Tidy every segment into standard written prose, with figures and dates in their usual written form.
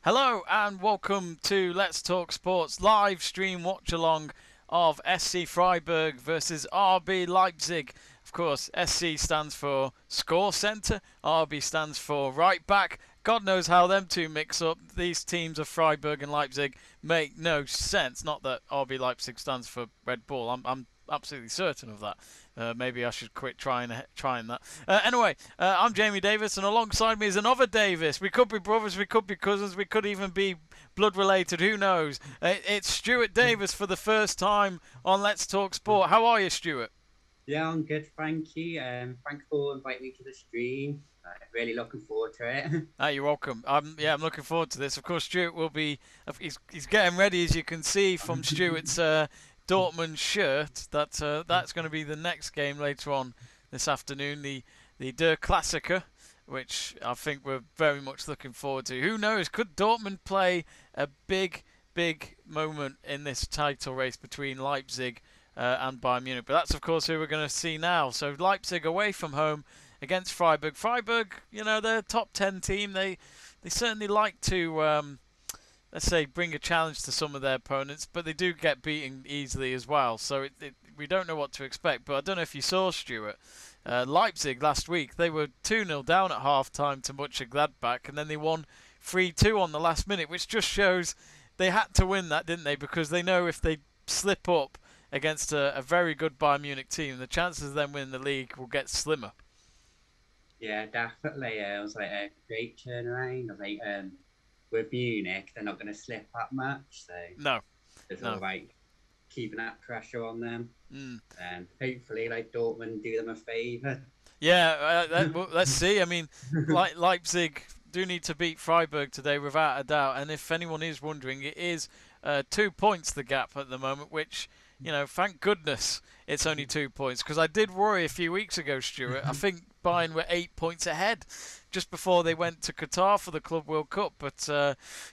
Hello and welcome to Let's Talk Sports live stream watch along of SC Freiburg versus RB Leipzig. Of course, SC stands for Score Centre, RB stands for Right Back. God knows how them two mix up. These teams of Freiburg and Leipzig make no sense. Not that RB Leipzig stands for Red Bull. I'm absolutely certain of that. Maybe I should quit trying that. Anyway, I'm Jamie Davis, and alongside me is another Davis. We could be brothers, we could be cousins, we could even be blood related. Who knows? It's Stuart Davis for the first time on Let's Talk Sport. How are you, Stuart? Yeah, I'm good, thank you. Thanks for inviting me to the stream. Really looking forward to it. You're welcome. I'm looking forward to this. Of course, Stuart will be. He's getting ready, as you can see from Stuart's Dortmund shirt. That's going to be the next game later on this afternoon. The Der Klassiker, which I think we're very much looking forward to. Who knows? Could Dortmund play a big moment in this title race between Leipzig and Bayern Munich? But that's of course who we're going to see now. So Leipzig away from home against Freiburg. Freiburg, they're a top 10 team. They certainly like to, let's say, bring a challenge to some of their opponents, but they do get beaten easily as well. So we don't know what to expect. But I don't know if you saw, Stuart, Leipzig last week, they were 2-0 down at half-time to Mönchengladbach, and then they won 3-2 on the last minute, which just shows they had to win that, didn't they? Because they know if they slip up against a very good Bayern Munich team, the chances of them winning the league will get slimmer. Yeah, definitely. It was like a great turnaround. I think with Munich, they're not going to slip that much. So No. It's all like keeping that pressure on them. And hopefully, like Dortmund do them a favour. Yeah, let's see. I mean, Leipzig do need to beat Freiburg today without a doubt. And if anyone is wondering, it is 2 points the gap at the moment, which, thank goodness it's only 2 points. Because I did worry a few weeks ago, Stuart. I think Bayern were 8 points ahead just before they went to Qatar for the Club World Cup. But,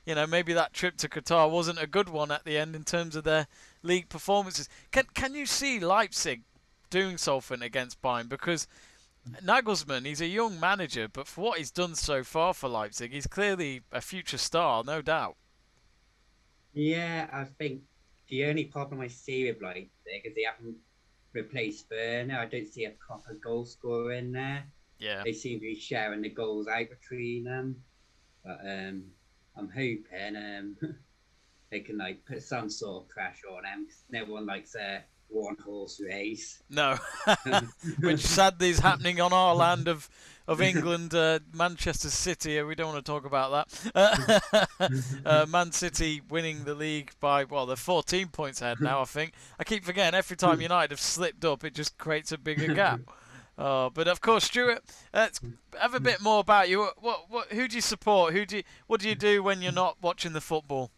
maybe that trip to Qatar wasn't a good one at the end in terms of their league performances. Can you see Leipzig doing something against Bayern? Because Nagelsmann, he's a young manager, but for what he's done so far for Leipzig, he's clearly a future star, no doubt. Yeah, I think the only problem I see with Leipzig is they haven't replaced Werner. I don't see a proper goal scorer in there. Yeah. They seem to be sharing the goals out between them. But I'm hoping they can put some sort of pressure on them. No one likes a one-horse race. No, which sadly is happening on our land of England, Manchester City. We don't want to talk about that. Man City winning the league by, they're 14 points ahead now, I think. I keep forgetting every time United have slipped up, it just creates a bigger gap. But of course, Stuart, have a bit more about you. Who do you support? What do you do when you're not watching the football?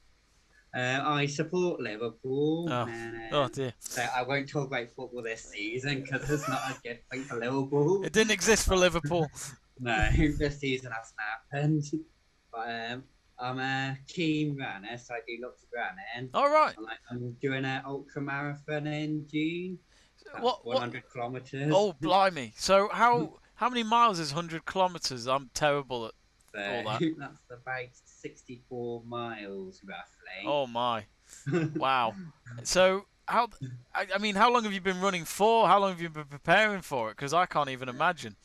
I support Liverpool. Oh dear. So I won't talk about football this season because it's not a good thing for Liverpool. It didn't exist for Liverpool. No, this season hasn't happened. But I'm a team runner, so I do lots of running. All right. I'm doing an ultra marathon in June. That's 100 kilometres. Oh, blimey. So how many miles is 100 kilometres? I'm terrible at all that. That's about 64 miles, roughly. Oh, my. Wow. So, how long have you been running for? How long have you been preparing for it? Because I can't even imagine.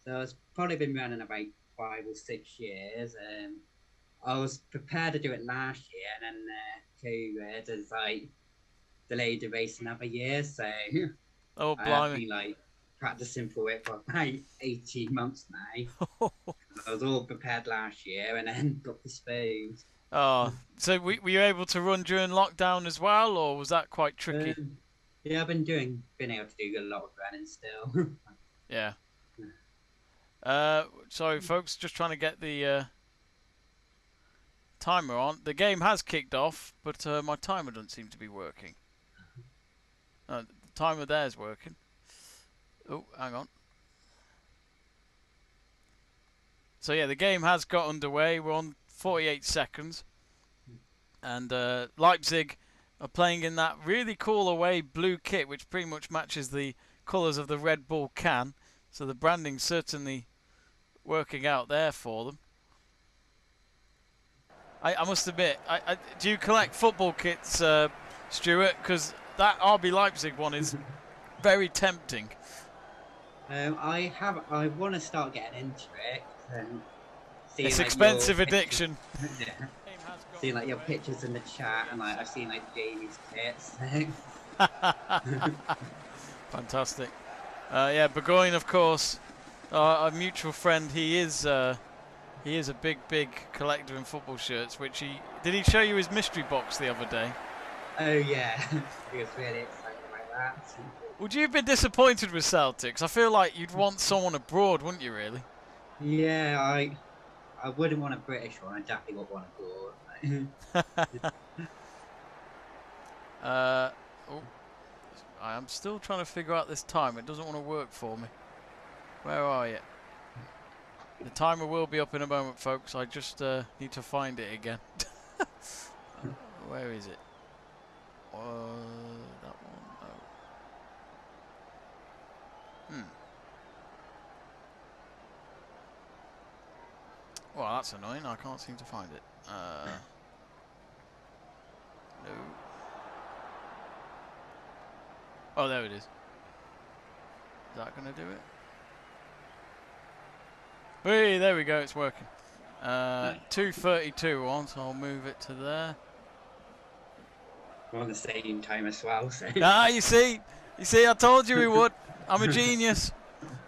So, it's probably been running about 5 or 6 years. I was prepared to do it last year, and then COVID has, delayed the race another year, so oh, blimey. I've been practicing for it for about 18 months now. I was all prepared last year and then got postponed. Oh, so were you able to run during lockdown as well, or was that quite tricky? Yeah, I've been able to do a lot of running still. Yeah. Sorry folks, just trying to get the timer on. The game has kicked off, but my timer doesn't seem to be working. The timer there is working. Oh, hang on. So yeah, the game has got underway. We're on 48 seconds. And Leipzig are playing in that really cool away blue kit, which pretty much matches the colours of the Red Bull can. So the branding's certainly working out there for them. I must admit, do you collect football kits, Stuart? Because that RB Leipzig one is very tempting. I want to start getting into it. Seeing It's like expensive your addiction. pictures, yeah. Seeing like your pictures in the chat, and like I've seen like Davies kits. Fantastic. Yeah, Burgoyne, of course, our mutual friend. He is a big collector in football shirts. Which did he show you his mystery box the other day? Oh yeah, he was really excited about that. Would you have been disappointed with Celtics? I feel like you'd want someone abroad, wouldn't you? Really? Yeah, I wouldn't want a British one. I definitely would want abroad. Oh, I am still trying to figure out this time. It doesn't want to work for me. Where are you? The timer will be up in a moment, folks. I just need to find it again. Where is it? That one. Oh. Well, that's annoying. I can't seem to find it. No. Oh, there it is. Is that going to do it? Hey, there we go. It's working. 2:32 on, so I'll move it to there. We're on the same time as well. So. Ah, you see, I told you we would. I'm a genius.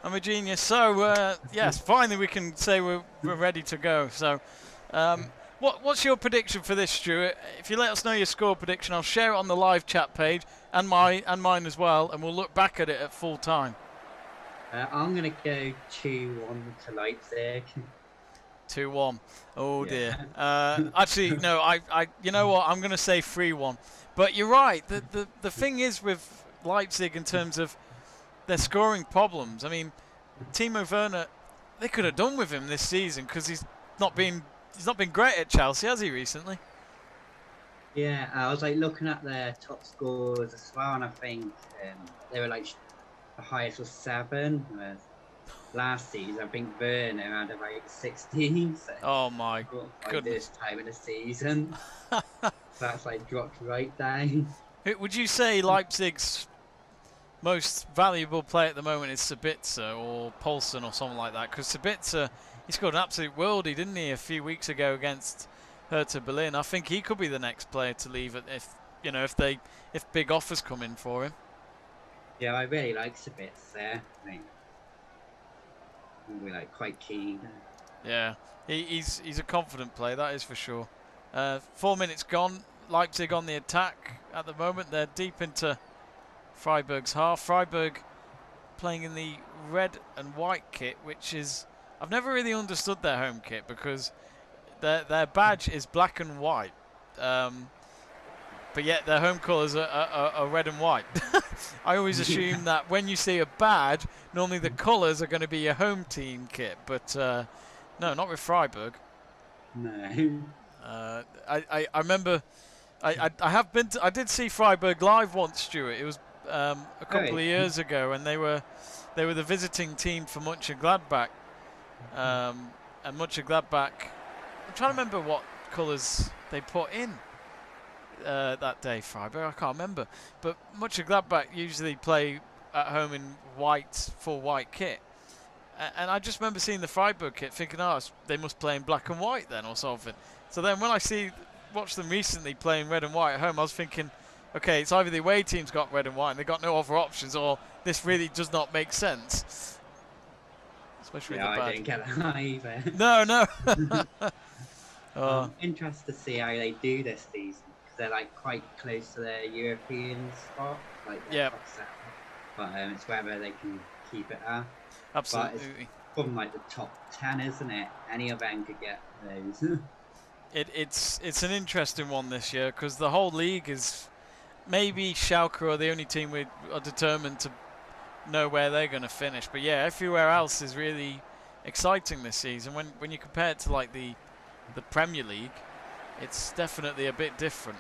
I'm a genius. So yes, finally we can say we're ready to go. So, what's your prediction for this, Stuart? If you let us know your score prediction, I'll share it on the live chat page and mine as well, and we'll look back at it at full time. I'm gonna go 2-1 to Leipzig. 2-1. Oh Yeah. dear. Actually, no. You know what? I'm gonna say 3-1. But you're right. The thing is with Leipzig in terms of their scoring problems. I mean, Timo Werner, they could have done with him this season because he's not been great at Chelsea, has he, recently? Yeah, I was like looking at their top scores as well, and I think they were like the highest was 7. Whereas last season, I think Werner had about 16. So Oh my goodness! This time of the season, that's like dropped right down. Would you say Leipzig's most valuable player at the moment is Sabitzer or Poulsen or something like that? Because Sabitzer, he scored an absolute worldie, didn't he, a few weeks ago against Hertha Berlin? I think he could be the next player to leave it if big offers come in for him. Yeah, I really like Sabitzer. I think we're like quite keen. Yeah, he's a confident player, that is for sure. 4 minutes gone. Leipzig on the attack at the moment. They're deep into Freiburg's half. Freiburg playing in the red and white kit, which is, I've never really understood their home kit because their badge is black and white, but yet their home colours are red and white. I always assume that when you see a badge, normally the colours are going to be your home team kit, but no, not with Freiburg. No. I remember I did see Freiburg live once, Stuart. It was a couple of years ago, and they were the visiting team for Mönchengladbach, and Mönchengladbach. I'm trying to remember what colours they put in that day. Freiburg, I can't remember, but Mönchengladbach usually play at home in full white kit, and I just remember seeing the Freiburg kit, thinking, oh, they must play in black and white then or something. So then when I watched them recently playing red and white at home, I was thinking, okay, it's either the away team's got red and white and they've got no other options, or this really does not make sense. Especially with the badge. I didn't get that either. No. I'm interested to see how they do this season, because they're like quite close to their European spot. Like yeah. But it's whether they can keep it up. Absolutely. But it's from like the top 10, isn't it? Any of them could get those. It's an interesting one this year because the whole league is, maybe Schalke are the only team we are determined to know where they're going to finish. But yeah, everywhere else is really exciting this season. When you compare it to like the Premier League, it's definitely a bit different.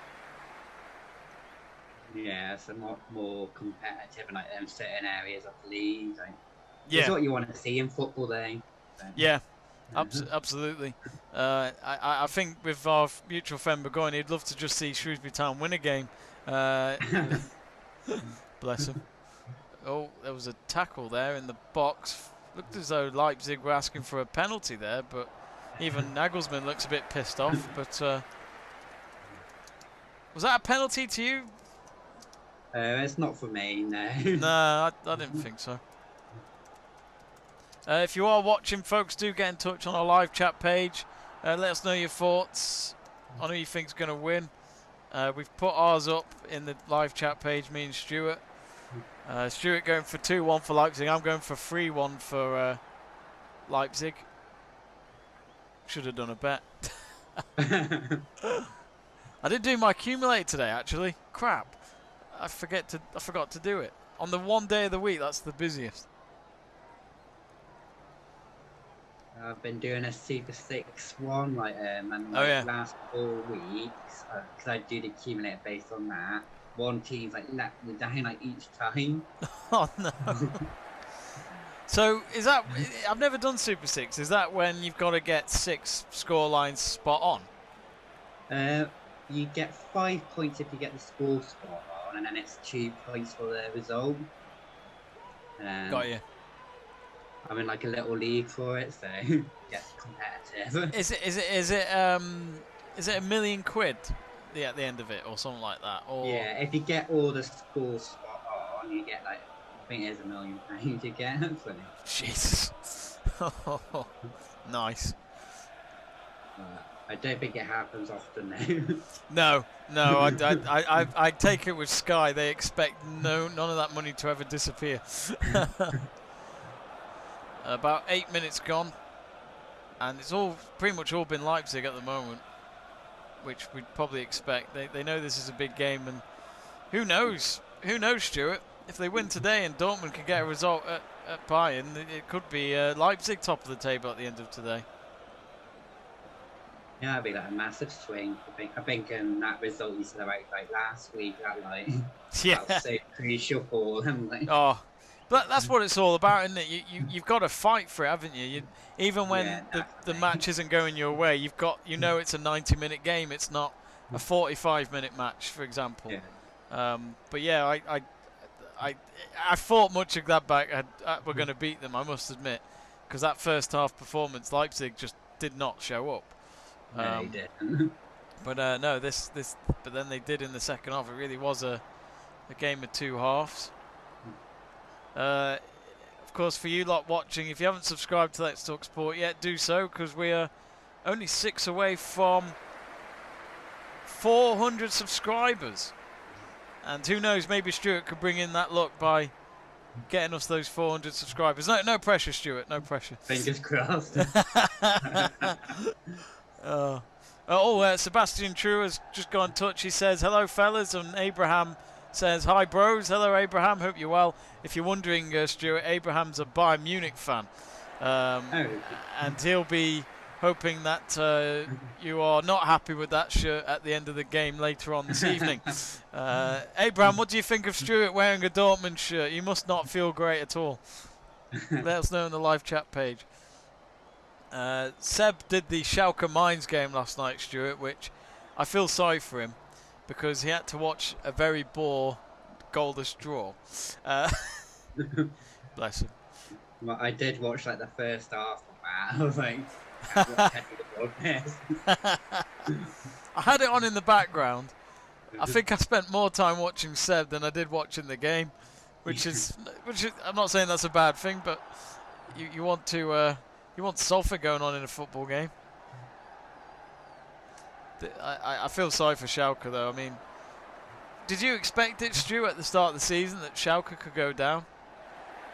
Yeah, it's a lot more competitive in like them certain areas of the league. Like, yeah, that's what you want to see in football, though. So. Yeah, Absolutely. I think with our mutual friend Burgoyne, he'd love to just see Shrewsbury Town win a game. Bless him. Oh, there was a tackle there in the box. Looked as though Leipzig were asking for a penalty there, but even Nagelsmann looks a bit pissed off. But was that a penalty to you? It's not for me, no. No, I didn't think so. If you are watching, folks, do get in touch on our live chat page. Let us know your thoughts on who you think's going to win. We've put ours up in the live chat page, me and Stuart. Stuart going for 2-1 for Leipzig. I'm going for 3-1 for Leipzig. Should have done a bet. I did do my accumulator today, actually. Crap. I forgot to do it. On the one day of the week, that's the busiest. I've been doing a Super 6 one, and last 4 weeks, because I do the accumulator based on that. One team's let me down each time. Oh no! So is that? I've never done Super 6. Is that when you've got to get 6 score lines spot on? You get 5 points if you get the score spot on, and then it's 2 points for the result. Got you. I'm in a little league for it, so it gets competitive. Is it £1 million at the end of it, or something like that? Or yeah, if you get all the scores spot on, you get I think it's £1 million you get. So. Jesus. Nice. I don't think it happens often though. No. I take it with Sky. They expect none of that money to ever disappear. About 8 minutes gone, and it's pretty much all been Leipzig at the moment, which we'd probably expect. They know this is a big game, and who knows? Who knows, Stuart? If they win today and Dortmund can get a result at Bayern, it could be Leipzig top of the table at the end of today. Yeah, it'd be a massive swing. I think that result you said about last week, that yeah, that was so crucial for them. Oh. But that's what it's all about, isn't it? You've got to fight for it, haven't you? Even when the match isn't going your way, it's a 90-minute game. It's not a 45-minute match, for example. Yeah. But yeah, I thought much of Gladbach were going to beat them, I must admit, because that first half performance, Leipzig just did not show up. No, they didn't. But no, but then they did in the second half. It really was a game of two halves. Of course, for you lot watching, if you haven't subscribed to Let's Talk Sport yet, do so, because we are only 6 away from 400 subscribers. And who knows, maybe Stuart could bring in that luck by getting us those 400 subscribers. No pressure, Stuart, no pressure. Fingers crossed. Sebastian True has just got in touch. He says, hello, fellas, and Abraham says, hi, bros. Hello, Abraham. Hope you're well. If you're wondering, Stuart, Abraham's a Bayern Munich fan. And he'll be hoping that you are not happy with that shirt at the end of the game later on this evening. Abraham, what do you think of Stuart wearing a Dortmund shirt? You must not feel great at all. Let us know in the live chat page. Seb did the Schalke Mainz game last night, Stuart, which I feel sorry for him, because he had to watch a very goalless draw. Bless him. Well, I did watch the first half of that. I was like, what I had it on in the background. I think I spent more time watching Seb than I did watching the game, which is I'm not saying that's a bad thing, but you want sulphur going on in a football game. I feel sorry for Schalke, though. I mean, did you expect it, Stu, at the start of the season that Schalke could go down?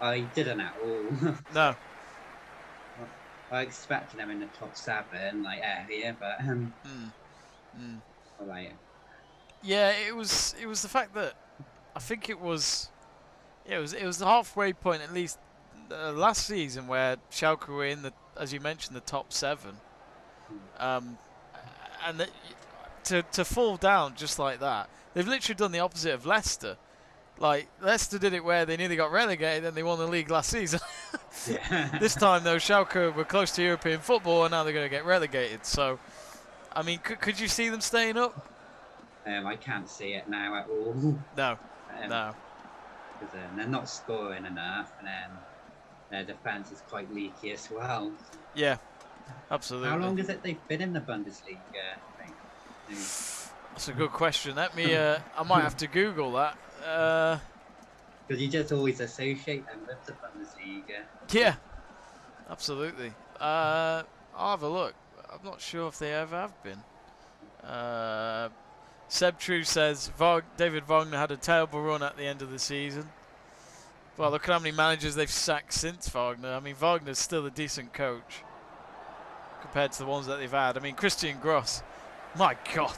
I didn't at all. No. I expected them in the top 7, area, but yeah, it was the fact that I think it was the halfway point, at least last season, where Schalke were in as you mentioned, the top 7. And to fall down just like that, they've literally done the opposite of Leicester. Leicester did it where they nearly got relegated and they won the league last season. Yeah. This time, though, Schalke were close to European football, and now they're going to get relegated. So, I mean, could you see them staying up? I can't see it now at all. No, no. Because they're not scoring enough, and then their defence is quite leaky as well. Yeah, absolutely. How long is it they've been in the Bundesliga? I think? That's a good question. Let me. I might have to Google that. Because you just always associate them with the Bundesliga. Yeah, absolutely. I'll have a look. I'm not sure if they ever have been. Seb True says David Wagner had a terrible run at the end of the season. Well, look at how many managers they've sacked since Wagner. I mean, Wagner's still a decent coach compared to the ones that they've had. I mean, Christian Gross. My God.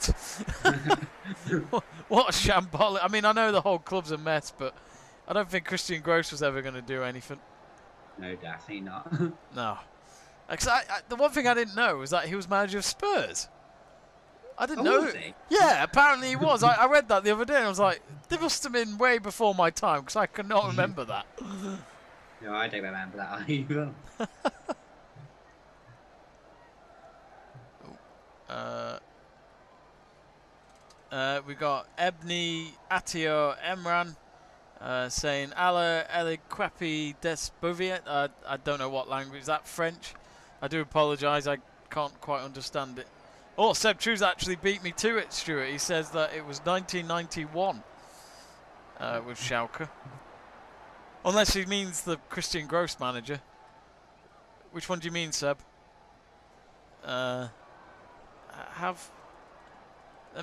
What a shambolic. I mean, I know the whole club's a mess, but I don't think Christian Gross was ever going to do anything. No, definitely not. No. The one thing I didn't know was that he was manager of Spurs. I didn't know. Was he? Yeah, apparently he was. I read that the other day and I was like, they must have been way before my time because I cannot remember that. No, I don't remember that either. We got Ebni Atio Emran saying Ala Elikwepi des Bouviet. I don't know what language. Is that French? I do apologise. I can't quite understand it. Oh, Seb True's actually beat me to it, Stuart. He says that it was 1991 with Schalke. Unless he means the Christian Gross manager. Which one do you mean, Seb? Let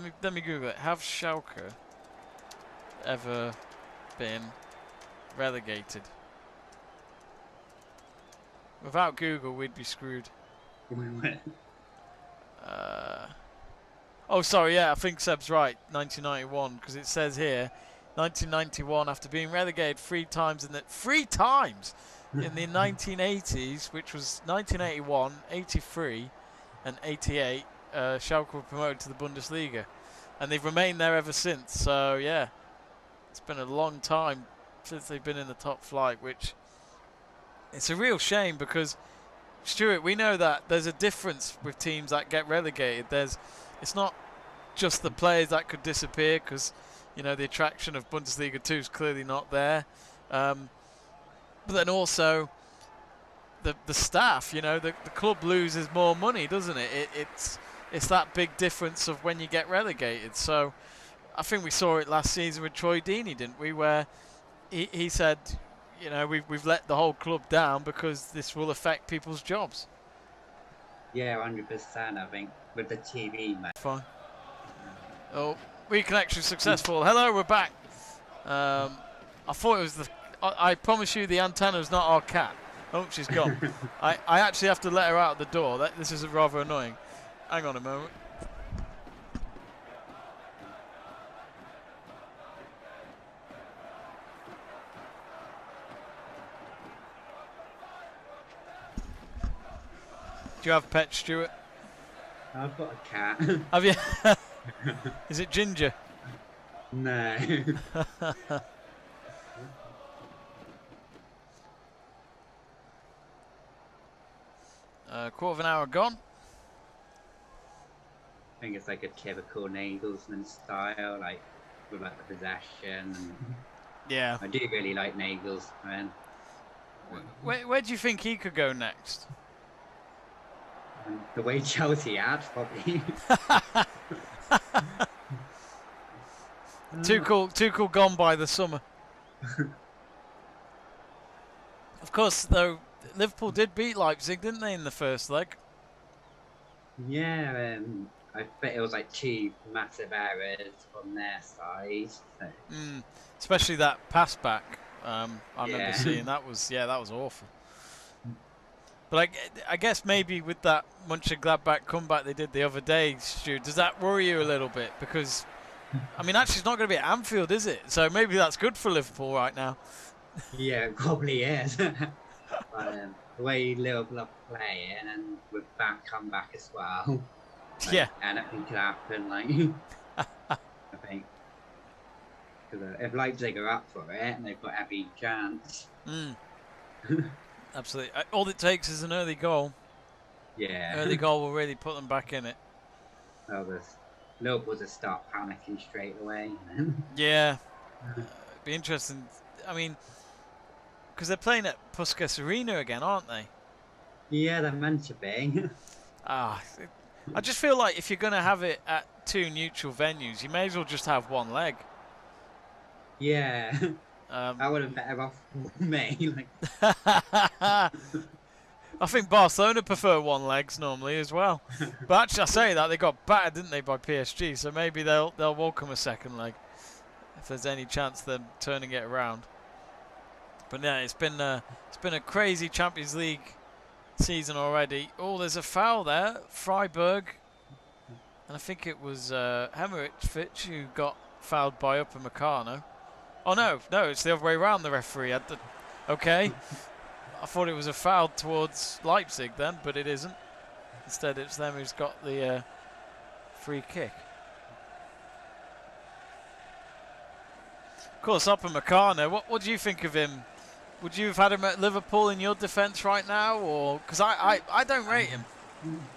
me Google it. Have Schalke ever been relegated? Without Google, we'd be screwed. Oh, sorry, yeah, I think Seb's right. 1991, because it says here, 1991, after being relegated three times in the 1980s, which was 1981, 83, and 88. Schalke were promoted to the Bundesliga, and they've remained there ever since. So yeah, it's been a long time since they've been in the top flight, which it's a real shame because, Stuart, we know that there's a difference with teams that get relegated. It's not just the players that could disappear because, you know, the attraction of Bundesliga 2 is clearly not there, but then also the staff, you know, the club loses more money, doesn't it? It's that big difference of when you get relegated. So I think we saw it last season with Troy Deeney, didn't we, where he said, you know, we've let the whole club down because this will affect people's jobs. Yeah, 100%, I think, with the TV, mate. Fine. Oh, reconnection successful. Hello, we're back. I thought it was I promise you the antenna's not our cat. Oh, she's gone. I actually have to let her out the door. This is rather annoying. Hang on a moment. Do you have pets, Stuart? I've got a cat. Have you? Is it Ginger? No. Quarter of an hour gone. I think it's like a typical Nagelsmann style, like with like the possession. And Yeah. I do really like Nagelsmann. Where do you think he could go next? And the way Chelsea had, probably. Too cool gone by the summer. Of course, though, Liverpool did beat Leipzig, didn't they, in the first leg? Yeah, I bet it was like two massive errors from their side. So. Especially that pass back. I remember seeing that was awful. But I guess maybe with that Mönchengladbach comeback they did the other day, Stu, does that worry you a little bit? Because, I mean, actually it's not going to be at Anfield, is it? So maybe that's good for Liverpool right now. Yeah, it probably is. But the way Liverpool are playing and with that comeback as well. Like, yeah. Anything could happen, like, I think. Because if Leipzig are up for it, and they've got every chance. Absolutely. All it takes is an early goal. Yeah. Early goal will really put them back in it. Well, there's Liverpool just start panicking straight away. Yeah. It'd be interesting. I mean, because they're playing at Puskas Arena again, aren't they? Yeah, they're meant to be. I just feel like if you're going to have it at 2 neutral venues, you may as well just have one leg. Yeah. I would have better off for me. I think Barcelona prefer one legs normally as well. But actually, I say that they got battered, didn't they, by PSG? So maybe they'll welcome a second leg if there's any chance of them turning it around. But yeah, it's been a crazy Champions League season already. Oh, there's a foul there, Freiburg, and I think it was Hemmerich who got fouled by Upamecano. Oh no, it's the other way around. The referee had the. Okay, I thought it was a foul towards Leipzig then, but it isn't. Instead, it's them who's got the free kick. Of course, Upamecano. What do you think of him? Would you have had him at Liverpool in your defence right now, or because I don't rate him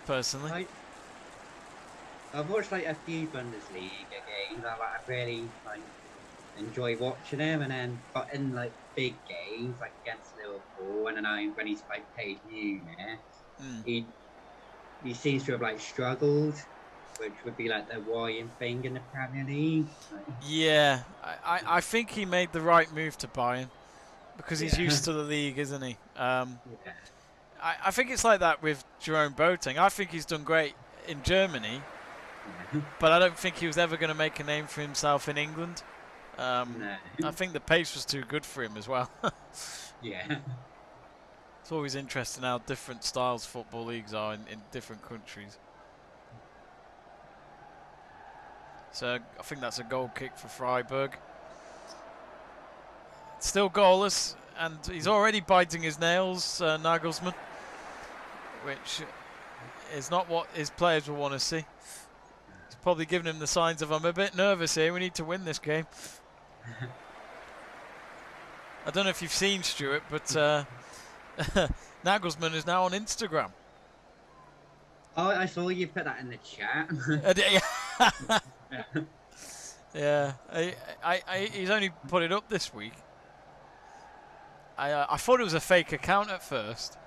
personally. I've watched like a few Bundesliga games. I really like enjoy watching him, and then but in like big games like against Liverpool, and then when he's like played Munich, he seems to have like struggled, which would be like the worrying thing in the Premier League. Yeah, I think he made the right move to Bayern. Because he's used to the league, isn't he? I think it's like that with Jerome Boateng. I think he's done great in Germany, but I don't think he was ever going to make a name for himself in England. I think the pace was too good for him as well. Yeah. It's always interesting how different styles football leagues are in different countries. So I think that's a goal kick for Freiburg. Still goalless, and he's already biting his nails, Nagelsmann, which is not what his players will want to see. He's probably giving him the signs of, I'm a bit nervous here, we need to win this game. I don't know if you've seen Stuart, but Nagelsmann is now on Instagram. Oh, I saw you put that in the chat. Yeah, he's only put it up this week. I thought it was a fake account at first,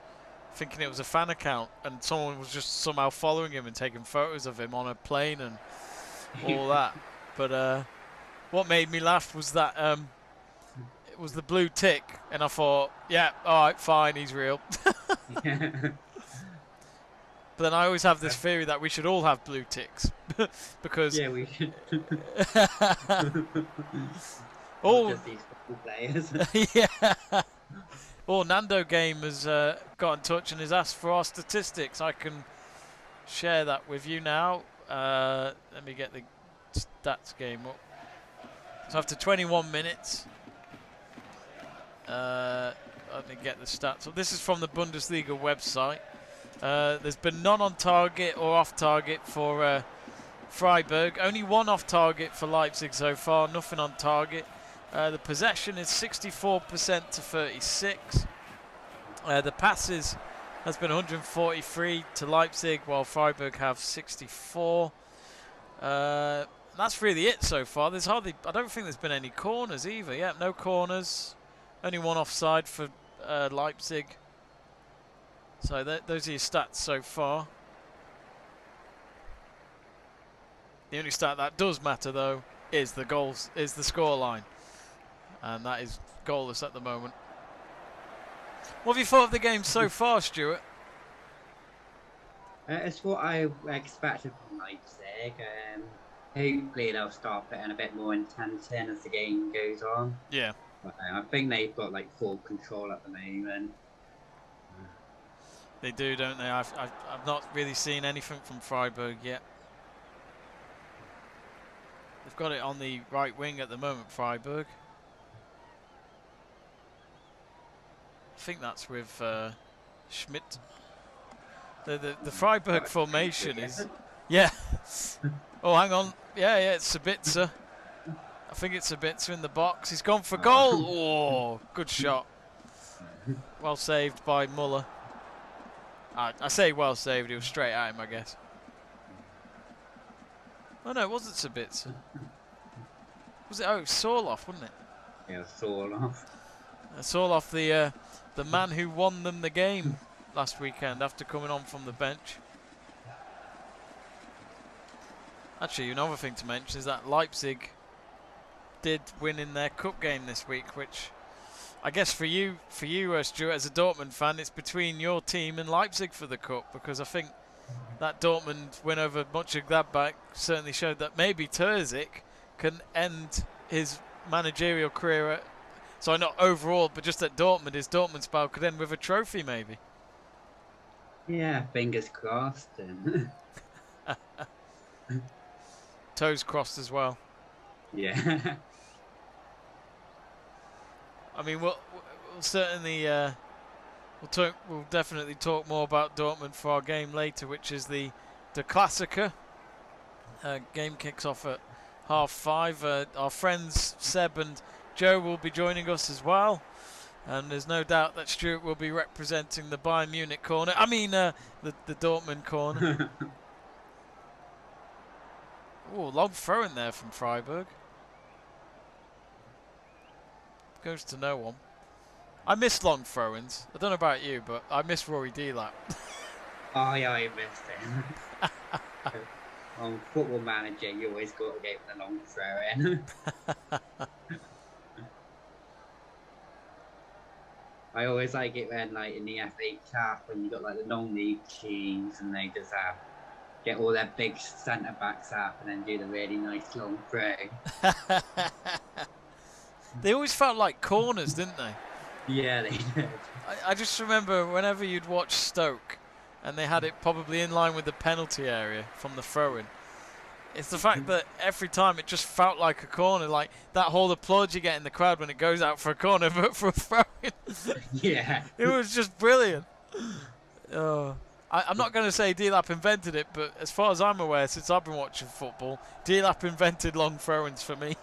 thinking it was a fan account, and someone was just somehow following him and taking photos of him on a plane and all that. But what made me laugh was that it was the blue tick, and I thought, yeah, all right, fine, he's real. But then I always have this theory that we should all have blue ticks because yeah, we should. all just these players. yeah. Oh, Nando Game has got in touch and has asked for our statistics. I can share that with you now. Let me get the stats game up. So after 21 minutes, let me get the stats up. This is from the Bundesliga website. There's been none on target or off target for Freiburg. Only one off target for Leipzig so far. Nothing on target. The possession is 64% to 36. The passes has been 143 to Leipzig, while Freiburg have 64. That's really it so far. There's hardly. I don't think there's been any corners either. Yeah, no corners. Only one offside for Leipzig. So those are your stats so far. The only stat that does matter though is the goals, is the scoreline. And that is goalless at the moment. What have you thought of the game so far, Stuart? It's what I expected from Leipzig. Hopefully they'll start putting a bit more intensity in as the game goes on. Yeah. But, I think they've got like full control at the moment. They do, don't they? I've not really seen anything from Freiburg yet. They've got it on the right wing at the moment, Freiburg. I think that's with Schmid. The Freiburg formation is... Yeah. Oh, hang on. Yeah, it's Sabitzer. I think it's Sabitzer in the box. He's gone for goal. Oh, good shot. Well saved by Müller. I say well saved, it was straight at him, I guess. Oh no, it wasn't Sabitzer. Was it? Oh, it was Sorloff, wasn't it? Yeah, Sorloff. Sorloff, the man who won them the game last weekend after coming on from the bench. Actually, another thing to mention is that Leipzig did win in their cup game this week, which I guess for you, Stuart, as a Dortmund fan, it's between your team and Leipzig for the cup, because I think that Dortmund win over Mönchengladbach certainly showed that maybe Terzic can end his managerial career at, sorry, not overall, but just at Dortmund, his Dortmund spell could end with a trophy maybe. Yeah, fingers crossed. Toes crossed as well. Yeah. I mean, we'll certainly we'll definitely talk more about Dortmund for our game later, which is the Klassiker. Game kicks off at 5:30. Our friends Seb and Joe will be joining us as well, and there's no doubt that Stuart will be representing the Bayern Munich corner. I mean, the Dortmund corner. Oh, long throw in there from Freiburg. Goes to no one. I miss long throw-ins. I don't know about you, but I miss Rory Delap. Oh yeah, I missed it. On Football Manager, you always got to get the long throw in. I always like it when, like, in the FA Cup, when you got like the non-league teams and they just get all their big centre backs up and then do the really nice long throw. They always felt like corners, didn't they? Yeah, they did. I just remember whenever you'd watch Stoke and they had it probably in line with the penalty area from the throw-in, it's the fact that every time it just felt like a corner, like that whole applause you get in the crowd when it goes out for a corner, but for a throw-in. Yeah. It was just brilliant. I'm not going to say Delap invented it, but as far as I'm aware, since I've been watching football, Delap invented long throw-ins for me.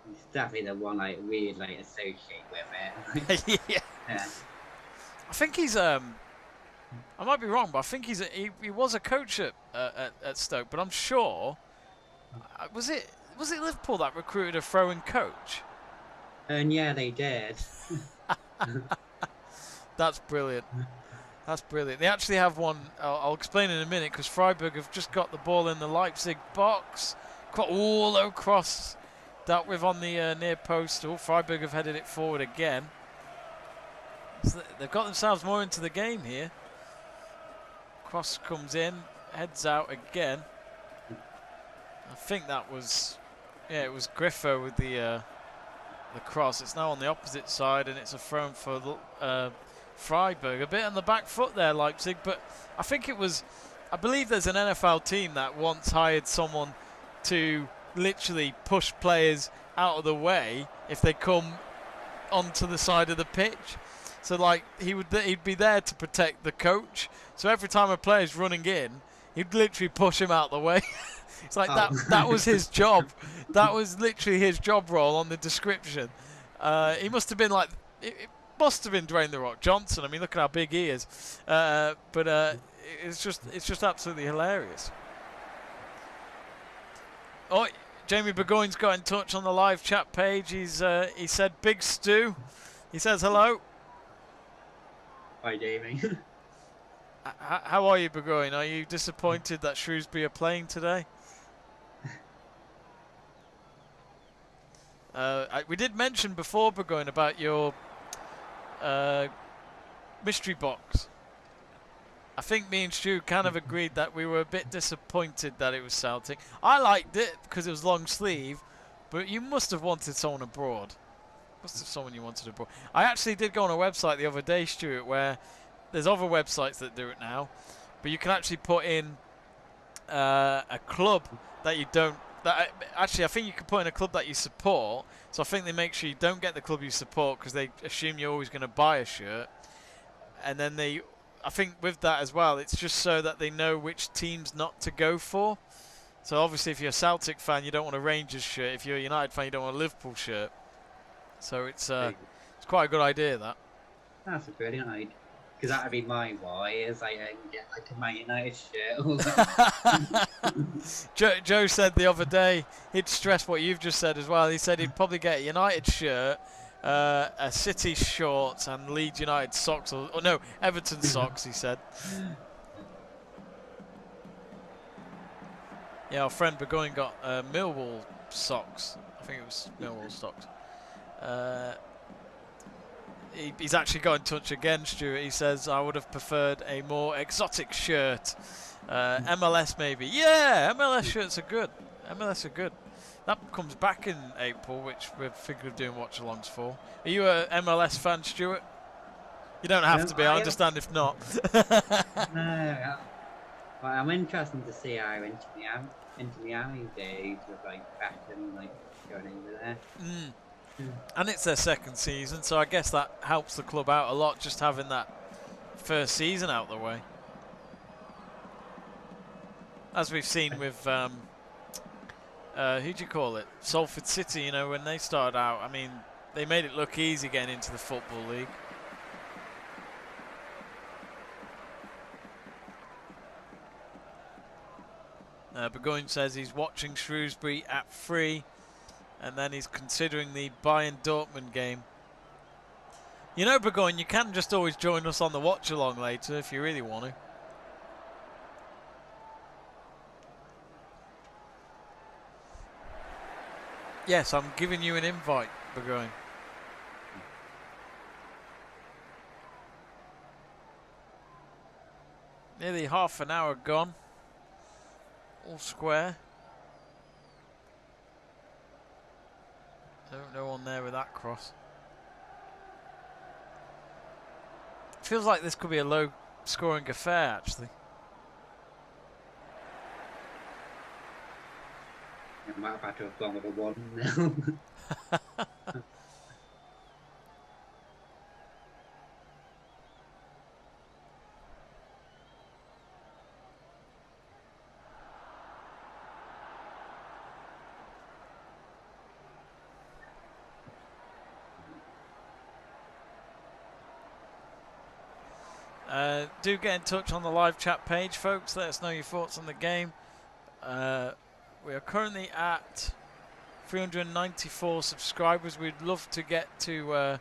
He's definitely the one I really like associate with it. Yeah. I think he's I might be wrong, but I think he was a coach at Stoke, but I'm sure was it Liverpool that recruited a throwing coach? And yeah, they did. That's brilliant. That's brilliant. They actually have one. I'll explain in a minute, because Freiburg have just got the ball in the Leipzig box. Low cross dealt with on the near post. Freiburg have headed it forward again. So they've got themselves more into the game here. Cross comes in, heads out again. I think that was, yeah, it was Grifo with the cross. It's now on the opposite side, and it's a throw for Freiburg. A bit on the back foot there, Leipzig, but I think it was, I believe there's an NFL team that once hired someone to literally push players out of the way if they come onto the side of the pitch. So like he'd be there to protect the coach. So every time a player's running in, he'd literally push him out the way. It's like that was his job. That was literally his job role on the description. He must have been like, it must have been Dwayne "The Rock" Johnson. I mean, look at how big he is. But it's just absolutely hilarious. Oh, Jamie Burgoyne's got in touch on the live chat page. He said Big Stu. He says hello. Hi, Jamie. How are you, Burgoyne? Are you disappointed that Shrewsbury are playing today? We did mention before, Burgoyne, about your mystery box. I think me and Stu kind of agreed that we were a bit disappointed that it was Celtic. I liked it because it was long sleeve, but you must have wanted someone abroad. Must have someone you wanted abroad. I actually did go on a website the other day, Stuart, where there's other websites that do it now, but you can actually put in a club that you don't. Actually, I think you can put in a club that you support. So I think they make sure you don't get the club you support because they assume you're always going to buy a shirt, and then I think with that as well, it's just so that they know which teams not to go for. So obviously, if you're a Celtic fan, you don't want a Rangers shirt. If you're a United fan, you don't want a Liverpool shirt. So it's quite a good idea, that. That's a brilliant idea. Because that'd be my why, is I can get like a Man United shirt or something. Joe said the other day, he'd stress what you've just said as well. He said he'd probably get a United shirt, a City shorts, and Leeds United socks, or no, Everton socks, he said. Yeah, our friend Burgoyne got Millwall socks. I think it was Millwall socks. He's actually got in touch again, Stuart. He says, I would have preferred a more exotic shirt. MLS maybe. Yeah, MLS shirts are good. MLS are good. That comes back in April, which we're thinking of doing watch-alongs for. Are you a MLS fan, Stuart? You don't have to be, I understand if not. No, well, I'm interested to see how into Miami days with like Beckham like going over there. And it's their second season, so I guess that helps the club out a lot, just having that first season out the way. As we've seen with, who do you call it? Salford City, you know, when they started out, I mean, they made it look easy getting into the Football League. Burgoyne says he's watching Shrewsbury at 3. And then he's considering the Bayern Dortmund game. You know, Burgoyne, you can just always join us on the watch-along later if you really want to. Yes, I'm giving you an invite, Burgoyne. Nearly half an hour gone. All square. No one there with that cross. Feels like this could be a low-scoring affair, actually. It might have had to have gone with a 1-0. Do get in touch on the live chat page, folks. Let us know your thoughts on the game. We are currently at 394 subscribers. We'd love to get to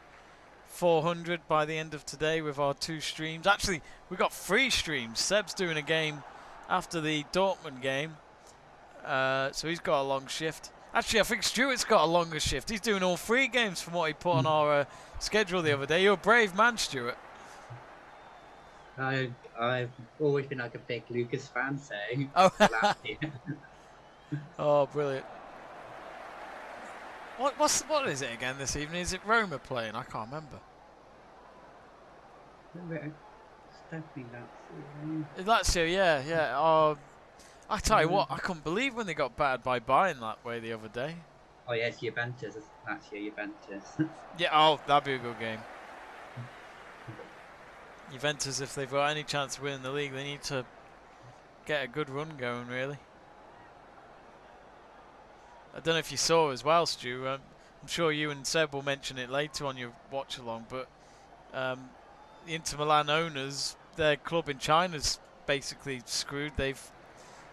400 by the end of today with our 2 streams. Actually, we got 3 streams. Seb's doing a game after the Dortmund game, so he's got a long shift. Actually, I think Stuart's got a longer shift. He's doing all 3 games from what he put on our schedule the other day. You're a brave man, Stuart. I've always been like a big Lucas fan, so oh, oh, brilliant! What is it again this evening? Is it Roma playing? I can't remember. It's definitely Lazio. Lazio, yeah. I tell you what, I couldn't believe when they got battered by Bayern that way the other day. Oh yeah, it's Juventus. It's Lazio, Juventus. Yeah, oh, that'd be a good game. Juventus, if they've got any chance of winning the league, they need to get a good run going, really. I don't know if you saw as well, Stu. I'm sure you and Seb will mention it later on your watch-along, but the Inter Milan owners, their club in China's basically screwed. They've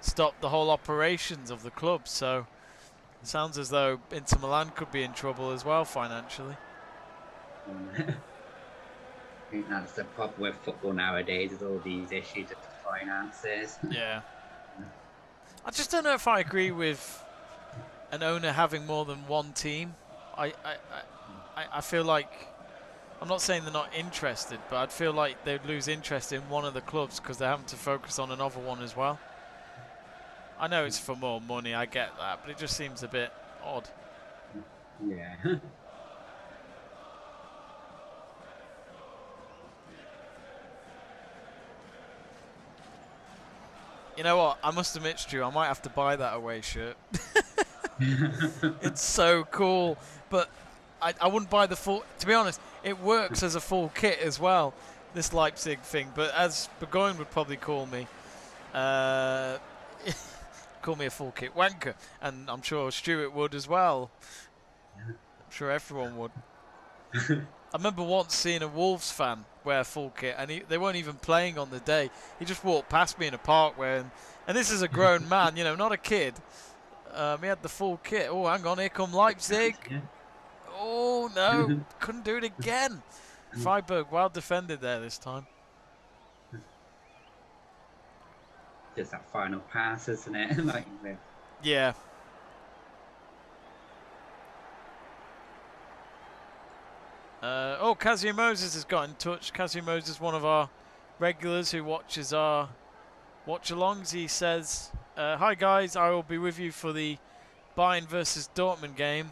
stopped the whole operations of the club, so it sounds as though Inter Milan could be in trouble as well financially. I think that's the problem with football nowadays, is all these issues of finances. Yeah. I just don't know if I agree with an owner having more than one team. I feel like, I'm not saying they're not interested, but I'd feel like they'd lose interest in one of the clubs because they're having to focus on another one as well. I know it's for more money, I get that, but it just seems a bit odd. Yeah. You know what? I must admit, Stu, I might have to buy that away shirt. It's so cool, but I wouldn't buy the full. To be honest, it works as a full kit as well, this Leipzig thing. But as Burgoyne would probably call me, call me a full kit wanker, and I'm sure Stuart would as well. I'm sure everyone would. I remember once seeing a Wolves fan wear full kit, and they weren't even playing on the day. He just walked past me in a park wearing, and this is a grown man, you know, not a kid. He had the full kit. Oh, hang on, here come Leipzig. Yeah. Oh no, couldn't do it again. Freiburg well defended there this time. Just that final pass, isn't it? Like, Yeah. Kazio Moses has got in touch. Kazio Moses, one of our regulars who watches our watch-alongs. He says, "Hi guys, I will be with you for the Bayern versus Dortmund game.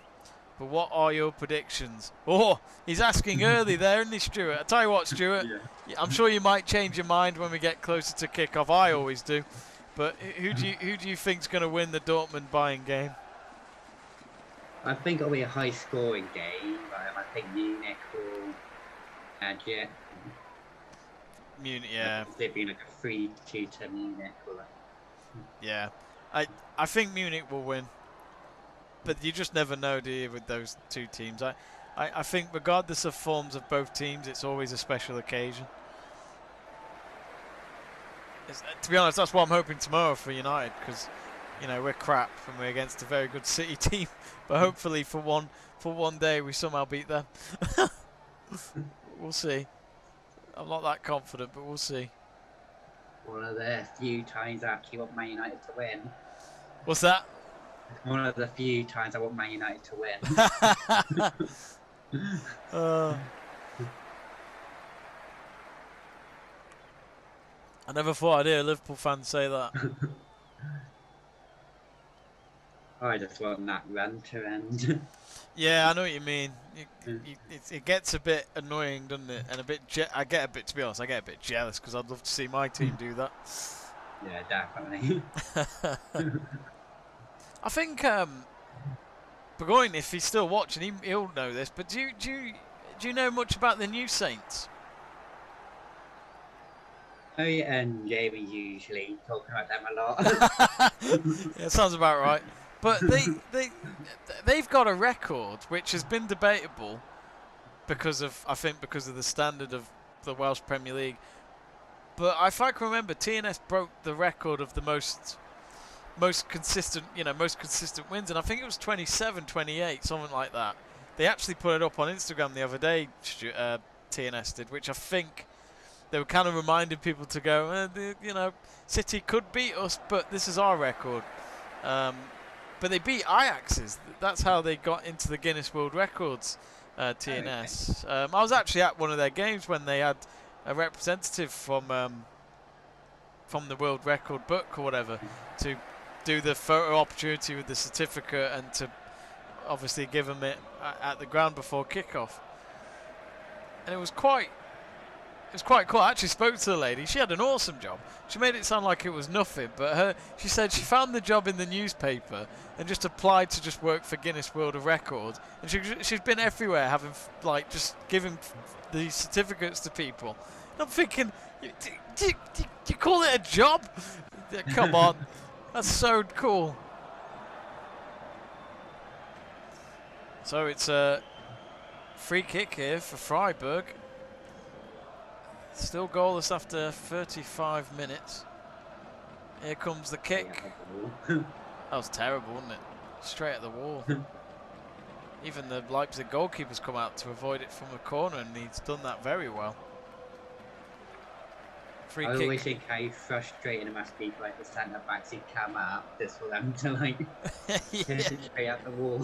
But what are your predictions?" Oh, he's asking early there, isn't he, Stuart? I tell you what, Stuart. yeah. I'm sure you might change your mind when we get closer to kick-off. I always do. But who do you think's going to win the Dortmund Bayern game? I think it'll be a high-scoring game. I think Munich will edge it. Munich, yeah. They've been like a 3-2 to Munich. Yeah. I think Munich will win. But you just never know, do you, with those two teams. I think regardless of forms of both teams, it's always a special occasion. To be honest, that's what I'm hoping tomorrow for United, because, you know, we're crap and we're against a very good City team. But hopefully for one day we somehow beat them. We'll see. I'm not that confident, but we'll see. One of the few times I actually want Man United to win. What's that? One of the few times I want Man United to win. I never thought I'd hear a Liverpool fan say that. I just want that run to end. Yeah, I know what you mean. It gets a bit annoying, doesn't it? And to be honest, I get a bit jealous because I'd love to see my team do that. Yeah, definitely. I think Burgoyne, if he's still watching, he'll know this. But do you know much about the new Saints? Oh yeah, and Jamie usually talking about them a lot. Yeah, sounds about right. But they've got a record which has been debatable because of the standard of the Welsh Premier League. But if I can remember, TNS broke the record of the most consistent wins, and I think it was 27, 28, something like that. They actually put it up on Instagram the other day, TNS did, which I think they were kind of reminding people to go, City could beat us, but this is our record. But they beat Ajax's. That's how they got into the Guinness World Records, TNS. I was actually at one of their games when they had a representative from the World Record Book or whatever to do the photo opportunity with the certificate and to obviously give them it at the ground before kickoff. And it was quite cool. I actually spoke to the lady. She had an awesome job. She made it sound like it was nothing, but she said she found the job in the newspaper and just applied to just work for Guinness World of Records. And she's been everywhere, having just giving the certificates to people. And I'm thinking, do you call it a job? Come on, that's so cool. So it's a free kick here for Freiburg. Still goalless after 35 minutes. Here comes the kick. That was terrible, wasn't it? Straight at the wall. Even the Leipzig goalkeeper's come out to avoid it from the corner, and he's done that very well. Free kick. I always think how frustrating it must be for like the centre backs who come out just for them to like hit it straight at the wall.